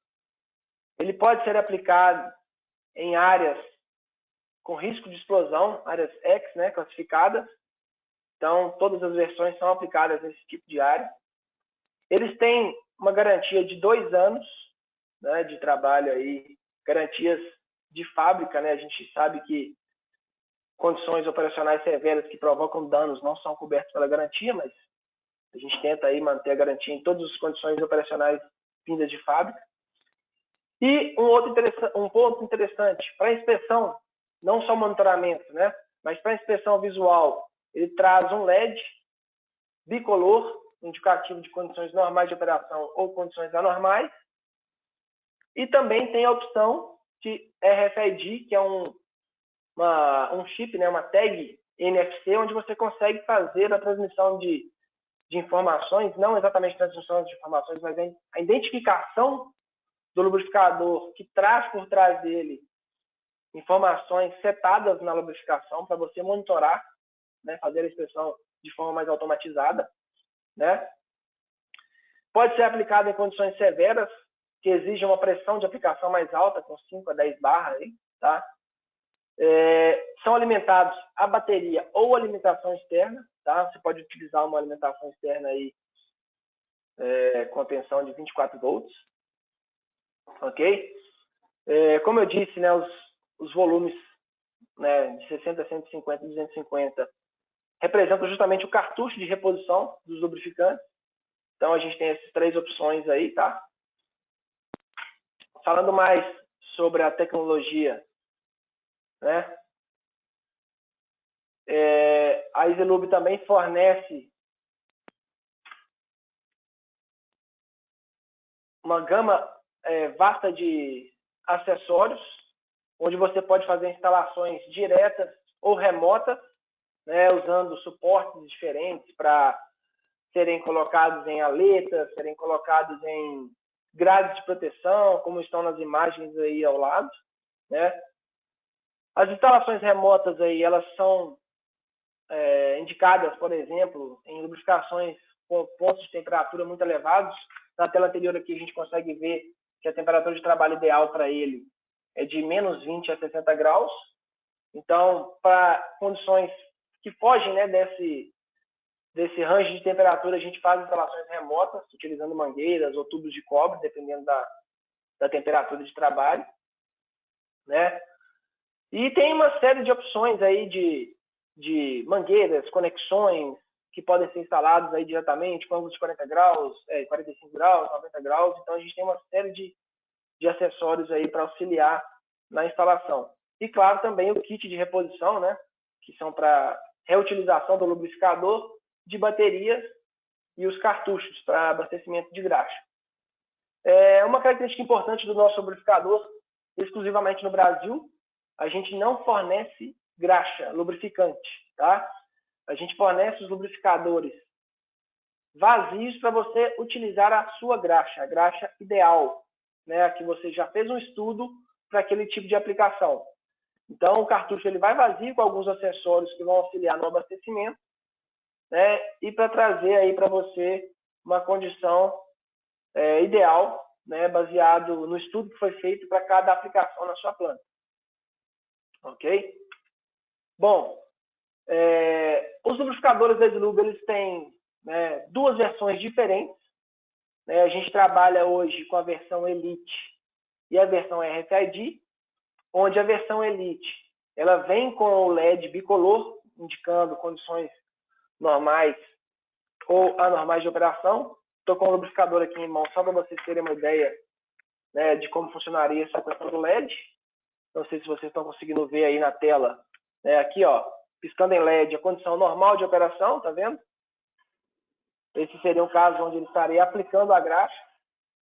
ele pode ser aplicado em áreas com risco de explosão, áreas X, né, classificadas. Então, todas as versões são aplicadas nesse tipo de área. Eles têm uma garantia de 2 anos, né, de trabalho aí, garantias de fábrica, né? A gente sabe que condições operacionais severas que provocam danos não são cobertas pela garantia, mas a gente tenta aí manter a garantia em todas as condições operacionais vindas de fábrica. E um ponto interessante, para inspeção, não só monitoramento, né, mas para inspeção visual, ele traz um LED bicolor, indicativo de condições normais de operação ou condições anormais. E também tem a opção de RFID, que é um chip, né, uma tag NFC, onde você consegue fazer a transmissão de informações, não exatamente transmissão de informações, mas a identificação do lubrificador, que traz por trás dele informações setadas na lubrificação para você monitorar, né, fazer a inspeção de forma mais automatizada, né? Pode ser aplicado em condições severas, que exigem uma pressão de aplicação mais alta, com 5 a 10 barras, aí, tá? São alimentados a bateria ou alimentação externa, tá? Você pode utilizar uma alimentação externa aí, com tensão de 24 volts, ok? Como eu disse, né, os volumes né, de 60, 150 e 250, representam justamente o cartucho de reposição dos lubrificantes. Então, a gente tem essas 3 opções aí, tá? Falando mais sobre a tecnologia, né? A Easylube também fornece uma gama vasta de acessórios, onde você pode fazer instalações diretas ou remotas, né, usando suportes diferentes para serem colocados em aletas, serem colocados em grades de proteção, como estão nas imagens aí ao lado, né? As instalações remotas aí, elas são indicadas, por exemplo, em lubrificações com pontos de temperatura muito elevados. Na tela anterior aqui a gente consegue ver que a temperatura de trabalho ideal para ele é de menos 20 a 60 graus. Então, para condições que fogem, né, desse range de temperatura, a gente faz instalações remotas, utilizando mangueiras ou tubos de cobre, dependendo da temperatura de trabalho, né? E tem uma série de opções aí de mangueiras, conexões, que podem ser instalados aí diretamente, com ângulos de 40 graus, 45 graus, 90 graus. Então, a gente tem uma série de acessórios aí para auxiliar na instalação. E, claro, também o kit de reposição, né? Que são para reutilização do lubrificador, de baterias e os cartuchos para abastecimento de graxa. Uma característica importante do nosso lubrificador, exclusivamente no Brasil, a gente não fornece graxa, lubrificante, tá? A gente fornece os lubrificadores vazios para você utilizar a sua graxa, a graxa ideal, né? Que você já fez um estudo para aquele tipo de aplicação. Então, o cartucho ele vai vazio com alguns acessórios que vão auxiliar no abastecimento, né? E para trazer aí para você uma condição ideal, né? Baseado no estudo que foi feito para cada aplicação na sua planta. Ok? Bom, os lubrificadores da Easylube, eles têm, né, 2 versões diferentes. Né? A gente trabalha hoje com a versão Elite e a versão RFID, onde a versão Elite ela vem com o LED bicolor, indicando condições normais ou anormais de operação. Estou com o lubrificador aqui em mão, só para vocês terem uma ideia, né, de como funcionaria essa questão do LED. Não sei se vocês estão conseguindo ver aí na tela. Aqui, ó, piscando em LED, a condição normal de operação, tá vendo? Esse seria um caso onde ele estaria aplicando a graxa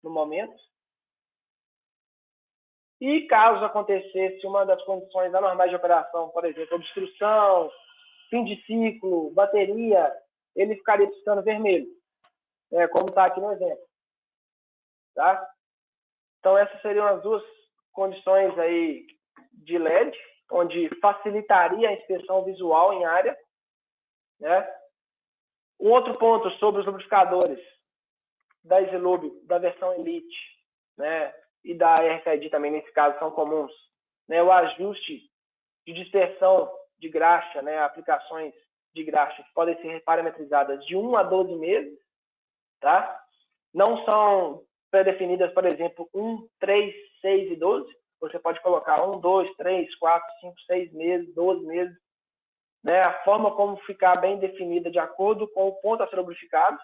no momento. E caso acontecesse uma das condições anormais de operação, por exemplo, obstrução, fim de ciclo, bateria, ele ficaria piscando vermelho, como está aqui no exemplo. Tá? Então, essas seriam as 2 condições aí de LED, onde facilitaria a inspeção visual em área. Né? Um outro ponto sobre os lubrificadores da Easylube, da versão Elite, né, e da RFID também, nesse caso, são comuns. Né, o ajuste de dispersão de graxa, né, aplicações de graxa que podem ser parametrizadas de 1 a 12 meses. Tá? Não são pré-definidas, por exemplo, 1, 3, 6 e 12. Você pode colocar 1, 2, 3, 4, 5, 6 meses, 12 meses. Né? A forma como ficar bem definida de acordo com o ponto a ser lubrificado.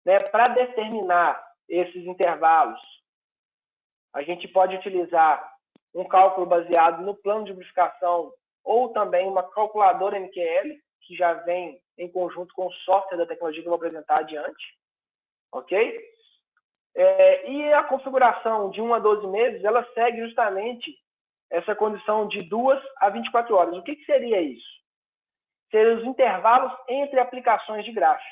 Né? Para determinar esses intervalos, a gente pode utilizar um cálculo baseado no plano de lubrificação ou também uma calculadora MQL, que já vem em conjunto com o software da tecnologia que eu vou apresentar adiante. Ok? E a configuração de 1 a 12 meses, ela segue justamente essa condição de 2 a 24 horas. O que seria isso? Seriam os intervalos entre aplicações de graxa.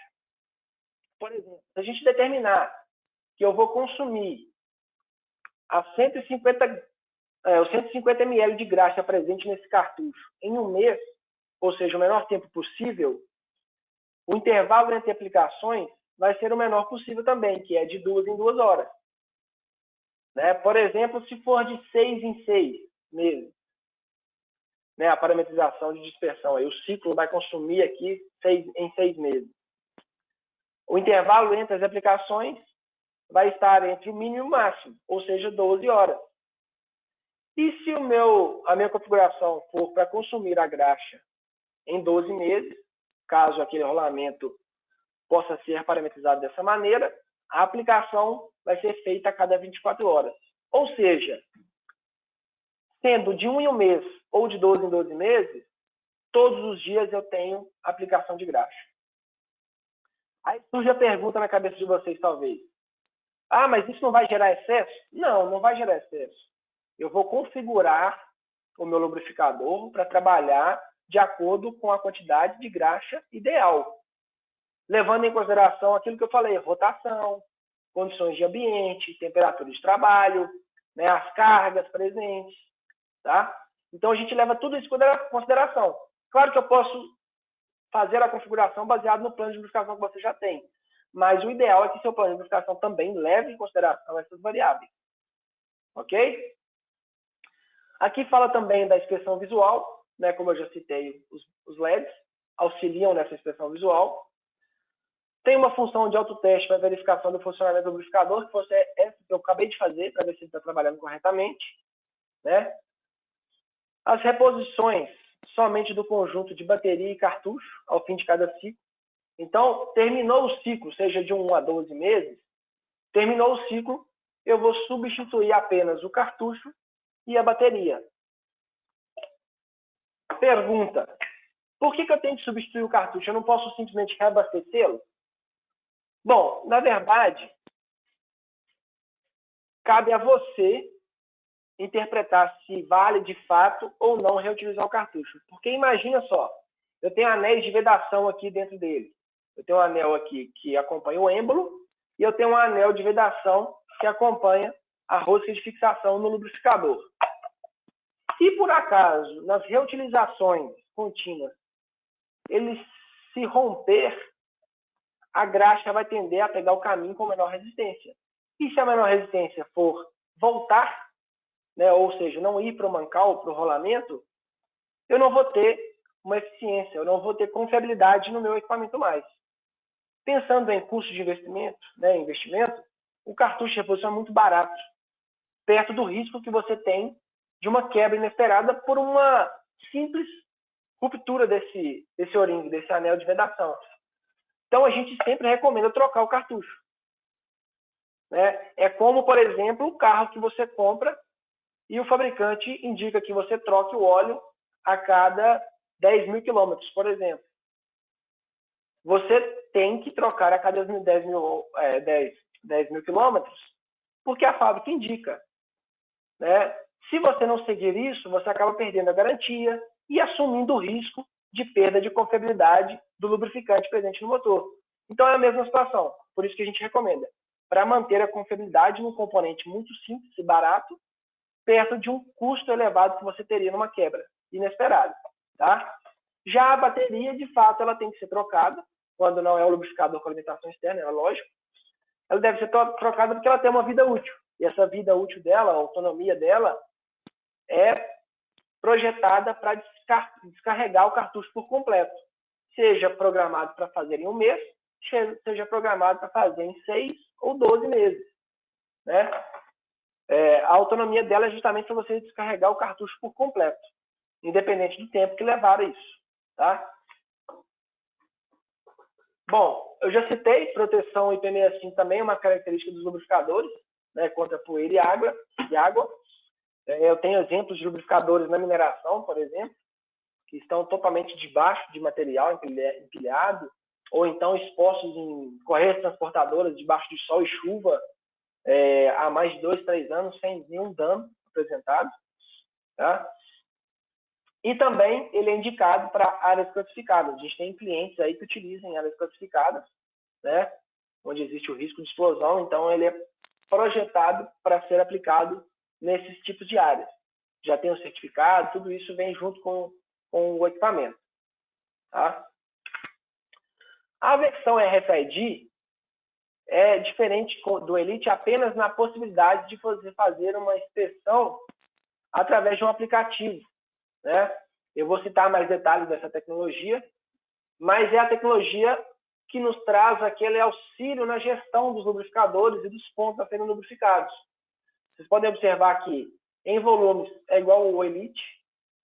Por exemplo, se a gente determinar que eu vou consumir os 150 ml de graxa presente nesse cartucho em um mês, ou seja, o menor tempo possível, o intervalo entre aplicações vai ser o menor possível também, que é de 2 em 2 horas. Né? Por exemplo, se for de 6 em 6 meses, né, a parametrização de dispersão, aí, o ciclo vai consumir aqui em 6 meses. O intervalo entre as aplicações vai estar entre o mínimo e o máximo, ou seja, 12 horas. E se a minha configuração for para consumir a graxa em 12 meses, caso aquele rolamento possa ser parametrizado dessa maneira, a aplicação vai ser feita a cada 24 horas. Ou seja, sendo de 1 em 1 mês ou de 12 em 12 meses, todos os dias eu tenho aplicação de graxa. Aí surge a pergunta na cabeça de vocês, talvez. Ah, mas isso não vai gerar excesso? Não, não vai gerar excesso. Eu vou configurar o meu lubrificador para trabalhar de acordo com a quantidade de graxa ideal, levando em consideração aquilo que eu falei, rotação, condições de ambiente, temperatura de trabalho, né, as cargas presentes, tá? Então, a gente leva tudo isso em consideração. Claro que eu posso fazer a configuração baseada no plano de lubrificação que você já tem, mas o ideal é que seu plano de lubrificação também leve em consideração essas variáveis. Ok? Aqui fala também da inspeção visual, né? Como eu já citei, os LEDs auxiliam nessa inspeção visual. Tem uma função de autoteste para verificação do funcionamento do lubrificador, que eu acabei de fazer, para ver se ele está trabalhando corretamente, né? As reposições somente do conjunto de bateria e cartucho ao fim de cada ciclo. Então, terminou o ciclo, seja de 1 a 12 meses, terminou o ciclo, eu vou substituir apenas o cartucho e a bateria. Pergunta: por que eu tenho que substituir o cartucho? Eu não posso simplesmente reabastecê-lo? Bom, na verdade, cabe a você interpretar se vale de fato ou não reutilizar o cartucho. Porque imagina só, eu tenho anéis de vedação aqui dentro dele. Eu tenho um anel aqui que acompanha o êmbolo e eu tenho um anel de vedação que acompanha a rosca de fixação no lubrificador. Se por acaso, nas reutilizações contínuas, ele se romper, a graxa vai tender a pegar o caminho com menor resistência. E se a menor resistência for voltar, né, ou seja, não ir para o mancal, para o rolamento, eu não vou ter uma eficiência, eu não vou ter confiabilidade no meu equipamento mais. Pensando em custo de investimento, né, o cartucho de reposição é muito barato, perto do risco que você tem de uma quebra inesperada por uma simples ruptura desse O-ring, desse anel de vedação. Então, a gente sempre recomenda trocar o cartucho. Né? É como, por exemplo, o carro que você compra e o fabricante indica que você troque o óleo a cada 10 mil quilômetros, por exemplo. Você tem que trocar a cada 10 mil quilômetros, porque a fábrica indica. Né? Se você não seguir isso, você acaba perdendo a garantia e assumindo o risco de perda de confiabilidade do lubrificante presente no motor. Então, é a mesma situação. Por isso que a gente recomenda. Para manter a confiabilidade num componente muito simples e barato, perto de um custo elevado que você teria numa quebra inesperada. Tá? Já a bateria, de fato, ela tem que ser trocada, quando não é o lubrificador com alimentação externa, é lógico. Ela deve ser trocada porque ela tem uma vida útil. E essa vida útil dela, a autonomia dela, é projetada para descarregar o cartucho por completo. Seja programado para fazer em 1 mês, seja programado para fazer em 6 ou 12 meses. Né? A autonomia dela é justamente para você descarregar o cartucho por completo, independente do tempo que levar isso. Tá? Bom, eu já citei proteção IP65 também, uma característica dos lubrificadores, né, contra poeira e água. Eu tenho exemplos de lubrificadores na mineração, por exemplo, que estão totalmente debaixo de material empilhado, ou então expostos em correias transportadoras debaixo de sol e chuva há mais de 2, 3 anos, sem nenhum dano apresentado. Tá? E também ele é indicado para áreas classificadas. A gente tem clientes aí que utilizam áreas classificadas, né, onde existe o risco de explosão, então ele é projetado para ser aplicado nesses tipos de áreas. Já tem o certificado, tudo isso vem junto com o equipamento. Tá? A versão RFID é diferente do Elite apenas na possibilidade de você fazer uma inspeção através de um aplicativo. Né? Eu vou citar mais detalhes dessa tecnologia, mas é a tecnologia que nos traz aquele auxílio na gestão dos lubrificadores e dos pontos a serem lubrificados. Vocês podem observar que Em volumes é igual ao Elite,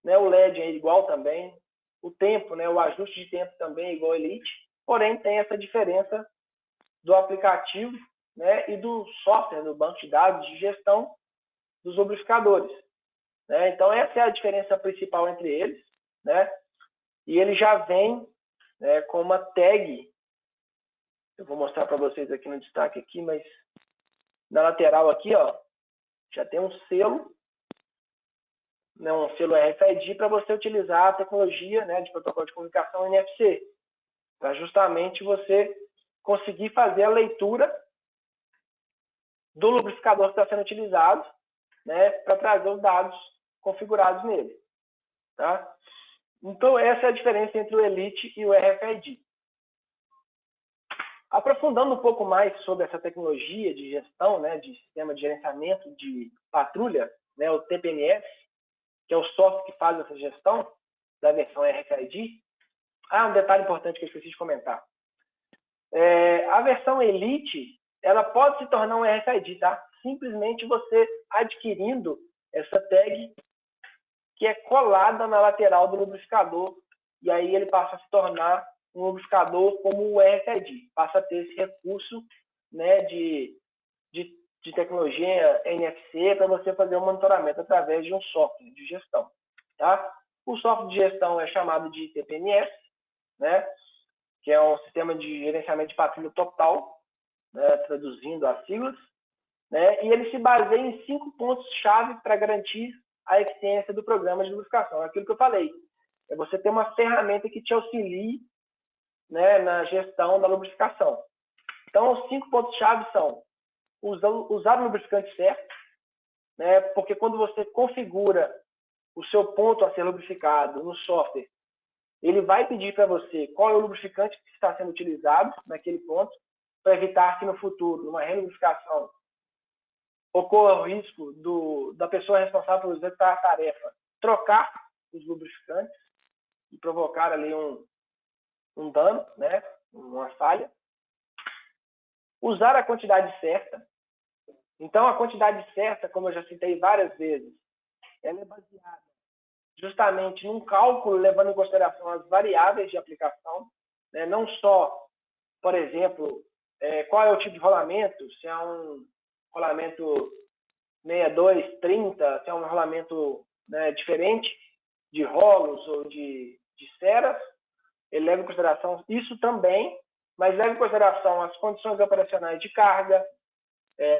né? O LED é igual também. O tempo, né? O ajuste de tempo também é igual ao Elite. Porém, tem essa diferença do aplicativo, né? E do software, do banco de dados de gestão dos lubrificadores. Né? Então, essa é a diferença principal entre eles. Né? E ele já vem, né, com uma tag. Eu vou mostrar para vocês aqui no destaque, aqui, mas na lateral aqui, ó, já tem um selo, né, um selo RFID para você utilizar a tecnologia, né, de protocolo de comunicação NFC, para justamente você conseguir fazer a leitura do lubrificador que está sendo utilizado, né, para trazer os dados configurados nele. Tá? Então, essa é a diferença entre o Elite e o RFID. Aprofundando um pouco mais sobre essa tecnologia de gestão, né, de sistema de gerenciamento de patrulha, né, o TPMS, que é o software que faz essa gestão da versão RFID. Um detalhe importante que eu esqueci de comentar. A versão Elite, ela pode se tornar um RFID, tá? Simplesmente você adquirindo essa tag que é colada na lateral do lubrificador, e aí ele passa a se tornar um lubrificador como o RFID, passa a ter esse recurso, né, de tecnologia NFC para você fazer o monitoramento através de um software de gestão. Tá? O software de gestão é chamado de TPMS, né, que é um sistema de gerenciamento de patrulha total, né, traduzindo as siglas, né, e ele se baseia em 5 pontos-chave para garantir a eficiência do programa de lubrificação. Aquilo que eu falei, é você ter uma ferramenta que te auxilie, né, na gestão da lubrificação. Então, os 5 pontos-chave são usar o lubrificante certo, né, porque quando você configura o seu ponto a ser lubrificado no software, ele vai pedir para você qual é o lubrificante que está sendo utilizado naquele ponto, para evitar que no futuro, numa relubrificação, ocorra o risco da pessoa responsável por executar a tarefa trocar os lubrificantes e provocar ali um dano, né, uma falha. Usar a quantidade certa. Então, a quantidade certa, como eu já citei várias vezes, ela é baseada justamente num cálculo levando em consideração as variáveis de aplicação, né, não só, por exemplo, qual é o tipo de rolamento, se é um rolamento 62, 30, se é um rolamento, né, diferente de rolos ou de ceras, ele leva em consideração isso também, mas leva em consideração as condições operacionais de carga,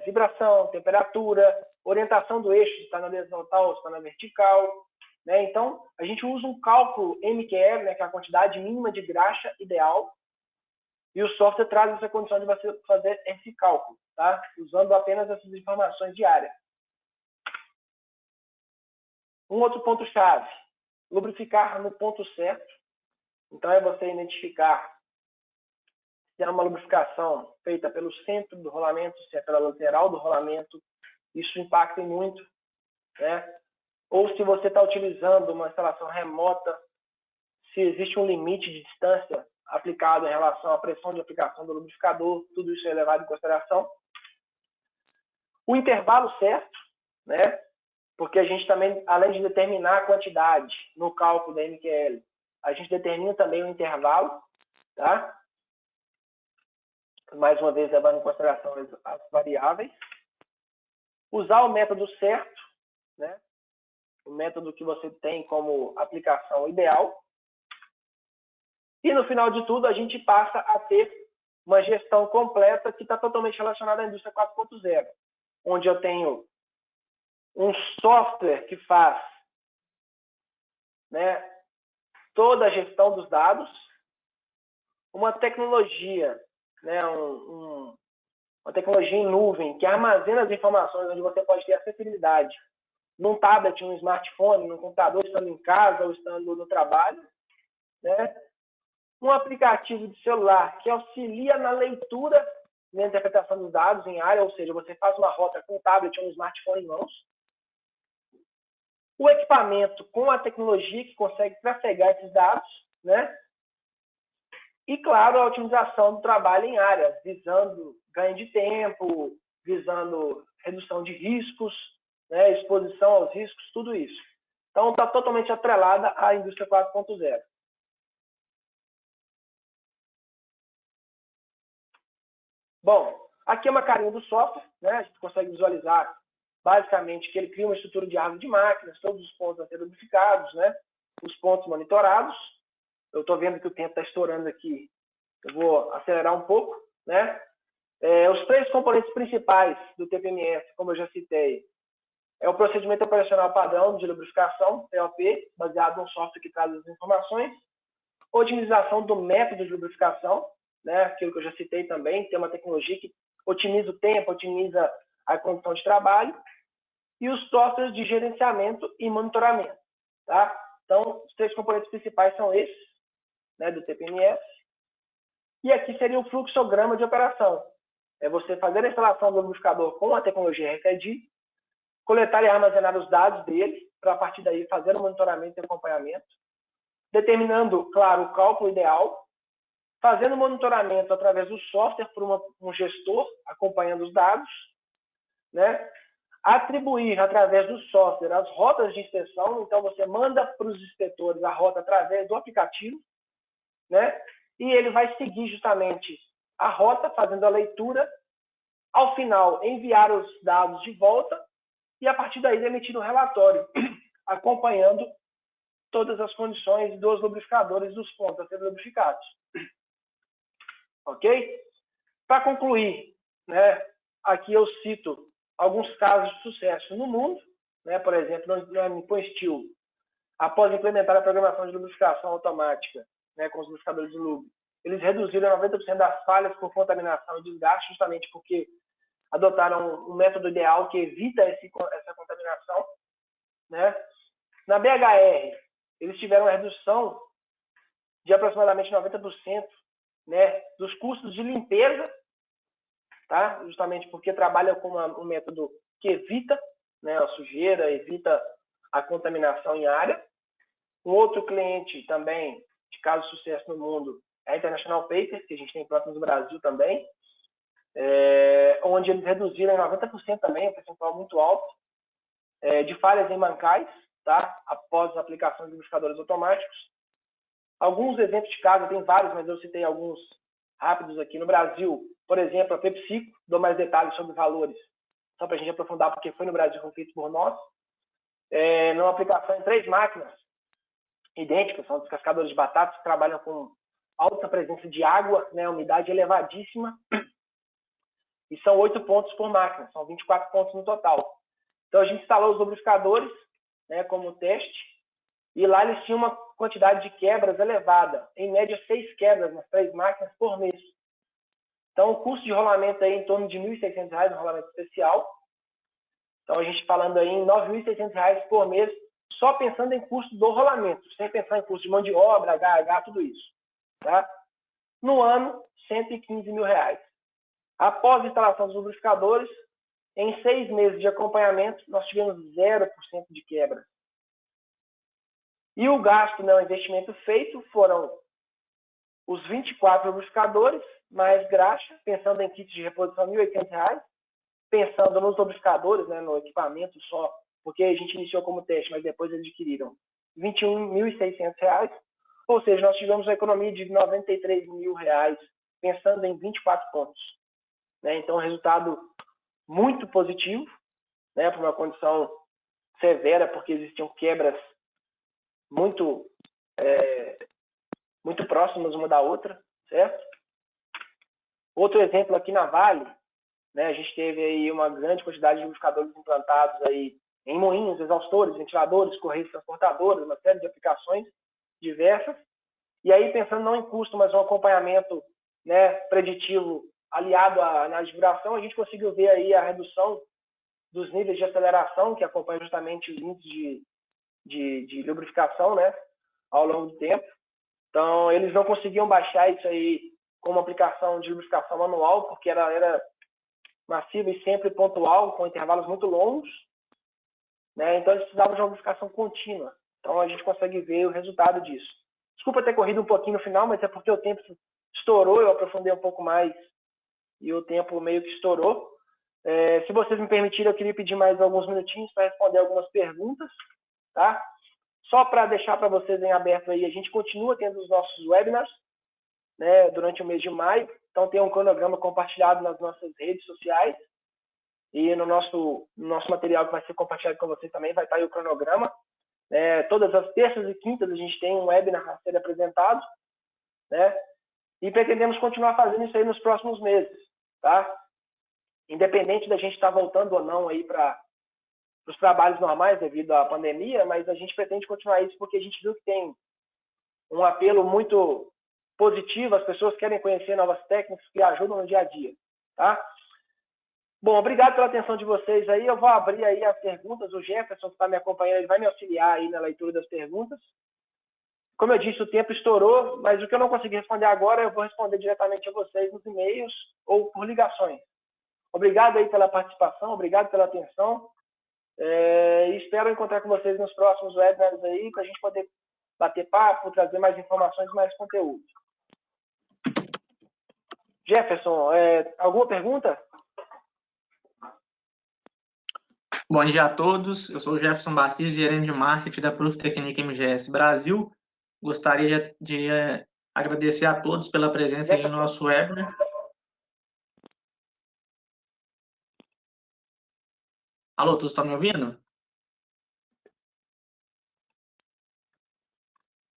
vibração, temperatura, orientação do eixo, se está na horizontal ou se está na vertical. Né? Então, a gente usa um cálculo MQL, né, que é a quantidade mínima de graxa ideal, e o software traz essa condição de você fazer esse cálculo, tá? Usando apenas essas informações diárias. Um outro ponto-chave, lubrificar no ponto certo. Então, é você identificar se é uma lubrificação feita pelo centro do rolamento, se é pela lateral do rolamento. Isso impacta muito, né? Ou se você está utilizando uma instalação remota, se existe um limite de distância aplicado em relação à pressão de aplicação do lubrificador, tudo isso é levado em consideração. O intervalo certo, né? Porque a gente também, além de determinar a quantidade no cálculo da MQL, a gente determina também o intervalo, tá? Mais uma vez, levando em consideração as variáveis. Usar o método certo, né? O método que você tem como aplicação ideal. E, no final de tudo, a gente passa a ter uma gestão completa que está totalmente relacionada à indústria 4.0, onde eu tenho um software que faz, né, toda a gestão dos dados, uma tecnologia, né, uma tecnologia em nuvem que armazena as informações, onde você pode ter acessibilidade num tablet, num smartphone, num computador, estando em casa ou estando no trabalho, né? Um aplicativo de celular que auxilia na leitura e na interpretação dos dados em área, ou seja, você faz uma rota com um tablet ou um smartphone em mãos. O equipamento com a tecnologia que consegue trafegar esses dados, né? E, claro, a otimização do trabalho em área, visando ganho de tempo, visando redução de riscos, né, exposição aos riscos, tudo isso. Então, está totalmente atrelada à indústria 4.0. Bom, aqui é uma carinha do software, né? A gente consegue visualizar basicamente que ele cria uma estrutura de árvore de máquinas, todos os pontos a ser lubrificados, né? Os pontos monitorados. Eu estou vendo que o tempo está estourando aqui, eu vou acelerar um pouco, né? Os 3 componentes principais do TPMS, como eu já citei, é o procedimento operacional padrão de lubrificação, POP, baseado num software que traz as informações, otimização do método de lubrificação, né? Aquilo que eu já citei também, tem uma tecnologia que otimiza o tempo, otimiza a condição de trabalho, e os softwares de gerenciamento e monitoramento. Tá? Então, os 3 componentes principais são esses, né, do TPMS. E aqui seria o fluxograma de operação. É você fazer a instalação do lubrificador com a tecnologia RFID, coletar e armazenar os dados dele, para a partir daí fazer o monitoramento e acompanhamento, determinando, claro, o cálculo ideal, fazendo o monitoramento através do software por um gestor, acompanhando os dados, né? Atribuir através do software as rotas de inspeção, então você manda para os inspetores a rota através do aplicativo, né? E ele vai seguir justamente a rota, fazendo a leitura, ao final enviar os dados de volta e a partir daí emitir um relatório, acompanhando todas as condições dos lubrificadores dos pontos a serem lubrificados. Ok? Para concluir, né, aqui eu cito alguns casos de sucesso no mundo, né, por exemplo, no Nippon Steel, após implementar a programação de lubrificação automática, né, com os lubrificadores de lube, eles reduziram 90% das falhas por contaminação e desgaste, justamente porque adotaram um método ideal que evita essa contaminação. Né? Na BHR, eles tiveram uma redução de aproximadamente 90%, né, dos custos de limpeza, tá? Justamente porque trabalha com um método que evita, né, a sujeira, evita a contaminação em área. Um outro cliente também, de caso de sucesso no mundo, é a International Paper, que a gente tem próximo no Brasil também, onde eles reduziram em 90% também, um percentual muito alto, de falhas em mancais, tá? Após a aplicação de lubrificadores automáticos. Alguns exemplos de caso, tem vários, mas eu citei alguns rápidos aqui. No Brasil, por exemplo, a PepsiCo, dou mais detalhes sobre valores, só para a gente aprofundar, porque foi no Brasil feito por nós, numa aplicação em 3 máquinas idênticas, são descascadores de batatas que trabalham com alta presença de água, né, umidade elevadíssima, e são 8 pontos por máquina, são 24 pontos no total. Então, a gente instalou os lubrificadores, né, como teste, e lá eles tinham uma quantidade de quebras elevada, em média 6 quebras nas 3 máquinas por mês. Então, o custo de rolamento aí em torno de R$ 1.600, um rolamento especial. Então, a gente falando aí em R$ 9.600 por mês, só pensando em custo do rolamento, sem pensar em custo de mão de obra, HH, tudo isso. Tá? No ano, R$ 115.000. Após a instalação dos lubrificadores, em 6 meses de acompanhamento, nós tivemos 0% de quebra. E o gasto, né, o investimento feito, foram os 24 lubrificadores, mais graxa, pensando em kits de reposição, R$ 1.800, pensando nos lubrificadores, né, no equipamento só, porque a gente iniciou como teste, mas depois adquiriram R$ 21.600, ou seja, nós tivemos uma economia de R$ 93.000, pensando em 24 pontos. Né? Então, resultado muito positivo, né, para uma condição severa, porque existiam quebras muito próximas uma da outra, certo? Outro exemplo aqui na Vale, né, a gente teve aí uma grande quantidade de lubrificadores implantados aí em moinhos, exaustores, ventiladores, correias transportadoras, uma série de aplicações diversas. E aí, pensando não em custo, mas um acompanhamento, né, preditivo aliado à análise de vibração, a gente conseguiu ver aí a redução dos níveis de aceleração, que acompanha justamente os índices de lubrificação, né, ao longo do tempo. Então, eles não conseguiam baixar isso aí com uma aplicação de lubrificação manual, porque ela era massiva e sempre pontual, com intervalos muito longos, né? Então, eles precisavam de uma lubrificação contínua. Então, a gente consegue ver o resultado disso. Desculpa ter corrido um pouquinho no final, mas é porque o tempo estourou, eu aprofundei um pouco mais e o tempo meio que estourou. Se vocês me permitirem, eu queria pedir mais alguns minutinhos para responder algumas perguntas, tá? Só para deixar para vocês em aberto aí, a gente continua tendo os nossos webinars, né, durante o mês de maio. Então, tem um cronograma compartilhado nas nossas redes sociais e no nosso material que vai ser compartilhado com vocês também vai estar aí o cronograma. Todas as terças e quintas a gente tem um webinar a ser apresentado, né? E pretendemos continuar fazendo isso aí nos próximos meses, tá? Independente da gente estar voltando ou não aí para os trabalhos normais devido à pandemia, mas a gente pretende continuar isso porque a gente viu que tem um apelo muito positivo, as pessoas querem conhecer novas técnicas que ajudam no dia a dia, tá? Bom, obrigado pela atenção de vocês aí. Eu vou abrir aí as perguntas. O Jefferson, que está me acompanhando, ele vai me auxiliar aí na leitura das perguntas. Como eu disse, o tempo estourou, mas o que eu não consegui responder agora, eu vou responder diretamente a vocês nos e-mails ou por ligações. Obrigado aí pela participação, obrigado pela atenção. E espero encontrar com vocês nos próximos webinars aí, para a gente poder bater papo, trazer mais informações, mais conteúdo. Jefferson, alguma pergunta? Bom dia a todos, eu sou o Jefferson Batista, gerente de marketing da Proof Technique MGS Brasil. Gostaria de agradecer a todos pela presença aqui no nosso webinar. Alô, todos estão me ouvindo?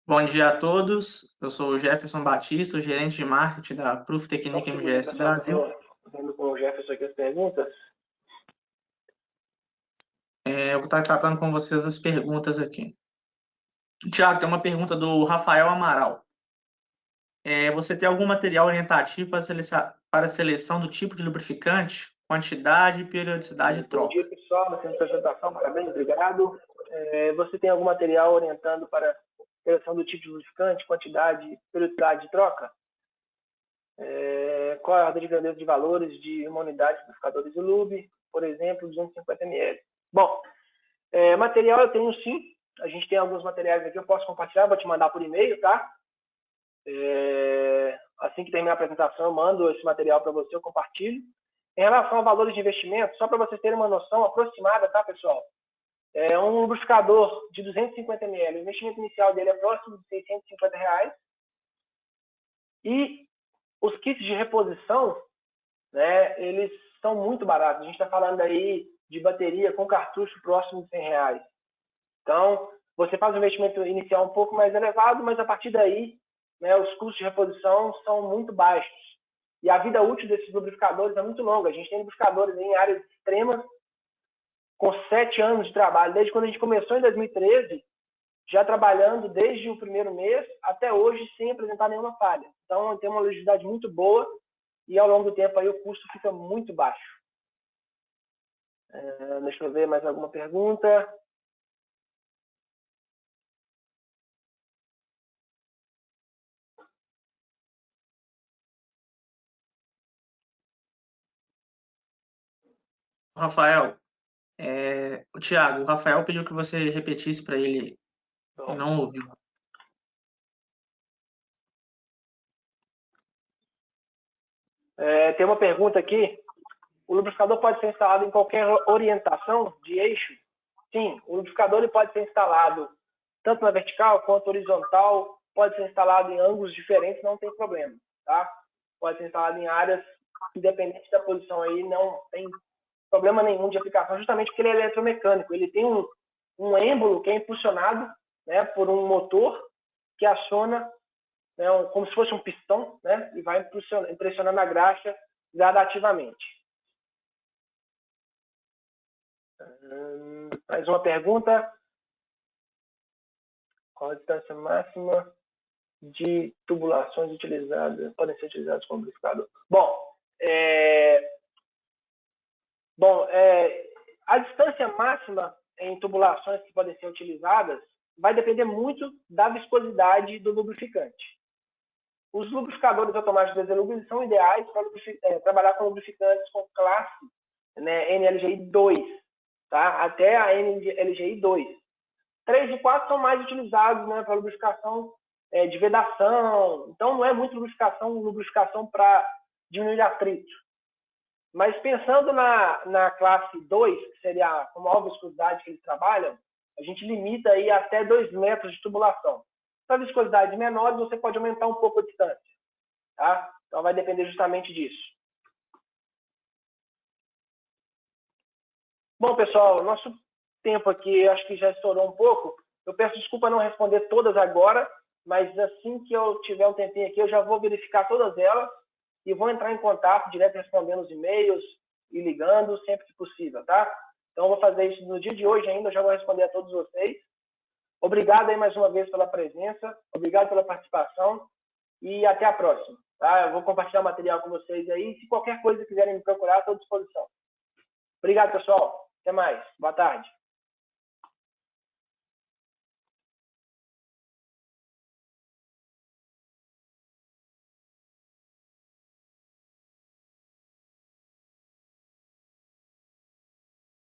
Bom dia a todos, eu sou o Jefferson Batista, gerente de marketing da Proof Technique MGS Brasil. Vendo com o Jefferson aqui as perguntas. Eu vou estar tratando com vocês as perguntas aqui. Tiago, tem uma pergunta do Rafael Amaral. Você tem algum material orientativo para a seleção do tipo de lubrificante, quantidade, periodicidade e troca? Bom dia, pessoal. Essa apresentação, parabéns, obrigado. Você tem algum material orientando para a seleção do tipo de lubrificante, quantidade, periodicidade e troca? Qual é a ordem de grandeza de valores de uma unidade de lubrificadores de lube, por exemplo, 250 ml? Bom, material eu tenho sim. A gente tem alguns materiais aqui, eu posso compartilhar, vou te mandar por e-mail, tá? Assim que terminar a apresentação, eu mando esse material para você, eu compartilho. Em relação a valores de investimento, só para vocês terem uma noção aproximada, tá, pessoal? Um lubrificador de 250 ml, o investimento inicial dele é próximo de R$650. E os kits de reposição, né, eles são muito baratos. A gente está falando aí de bateria com cartucho próximo de R$100. Então, você faz um investimento inicial um pouco mais elevado, mas a partir daí, né, os custos de reposição são muito baixos. E a vida útil desses lubrificadores é muito longa. A gente tem lubrificadores em áreas extremas com 7 anos de trabalho. Desde quando a gente começou em 2013, já trabalhando desde o primeiro mês até hoje sem apresentar nenhuma falha. Então, tem uma legibilidade muito boa e ao longo do tempo aí o custo fica muito baixo. Deixa eu ver mais alguma pergunta. Rafael, o Thiago, o Rafael pediu que você repetisse para ele. Ele não ouviu. Tem uma pergunta aqui. O lubrificador pode ser instalado em qualquer orientação de eixo? Sim, o lubrificador ele pode ser instalado tanto na vertical quanto horizontal, pode ser instalado em ângulos diferentes, não tem problema, tá? Pode ser instalado em áreas independente da posição aí, não tem problema nenhum de aplicação, justamente porque ele é eletromecânico. Ele tem um êmbolo que é impulsionado, né, por um motor que aciona, né, como se fosse um pistão, né, e vai impressionando a graxa gradativamente. Mais uma pergunta. Qual a distância máxima de tubulações podem ser utilizadas como lubrificador? A distância máxima em tubulações que podem ser utilizadas vai depender muito da viscosidade do lubrificante. Os lubrificadores automáticos de Deselube são ideais para trabalhar com lubrificantes com classe, né, NLGI 2, tá? Até a NLGI 2. 3 e 4 são mais utilizados, né, para lubrificação de vedação. Então, não é muito lubrificação para diminuir atrito. Mas pensando na classe 2, que seria com maior viscosidade que eles trabalham, a gente limita aí até 2 metros de tubulação. Para viscosidades menores, você pode aumentar um pouco a distância. Tá? Então vai depender justamente disso. Bom, pessoal, nosso tempo aqui acho que já estourou um pouco. Eu peço desculpa não responder todas agora, mas assim que eu tiver um tempinho aqui, eu já vou verificar todas elas e vou entrar em contato direto respondendo os e-mails e ligando sempre que possível, tá? Então, eu vou fazer isso no dia de hoje ainda, eu já vou responder a todos vocês. Obrigado aí mais uma vez pela presença, obrigado pela participação e até a próxima, tá? Eu vou compartilhar o material com vocês aí, se qualquer coisa quiserem me procurar, estou à disposição. Obrigado, pessoal. Até mais. Boa tarde.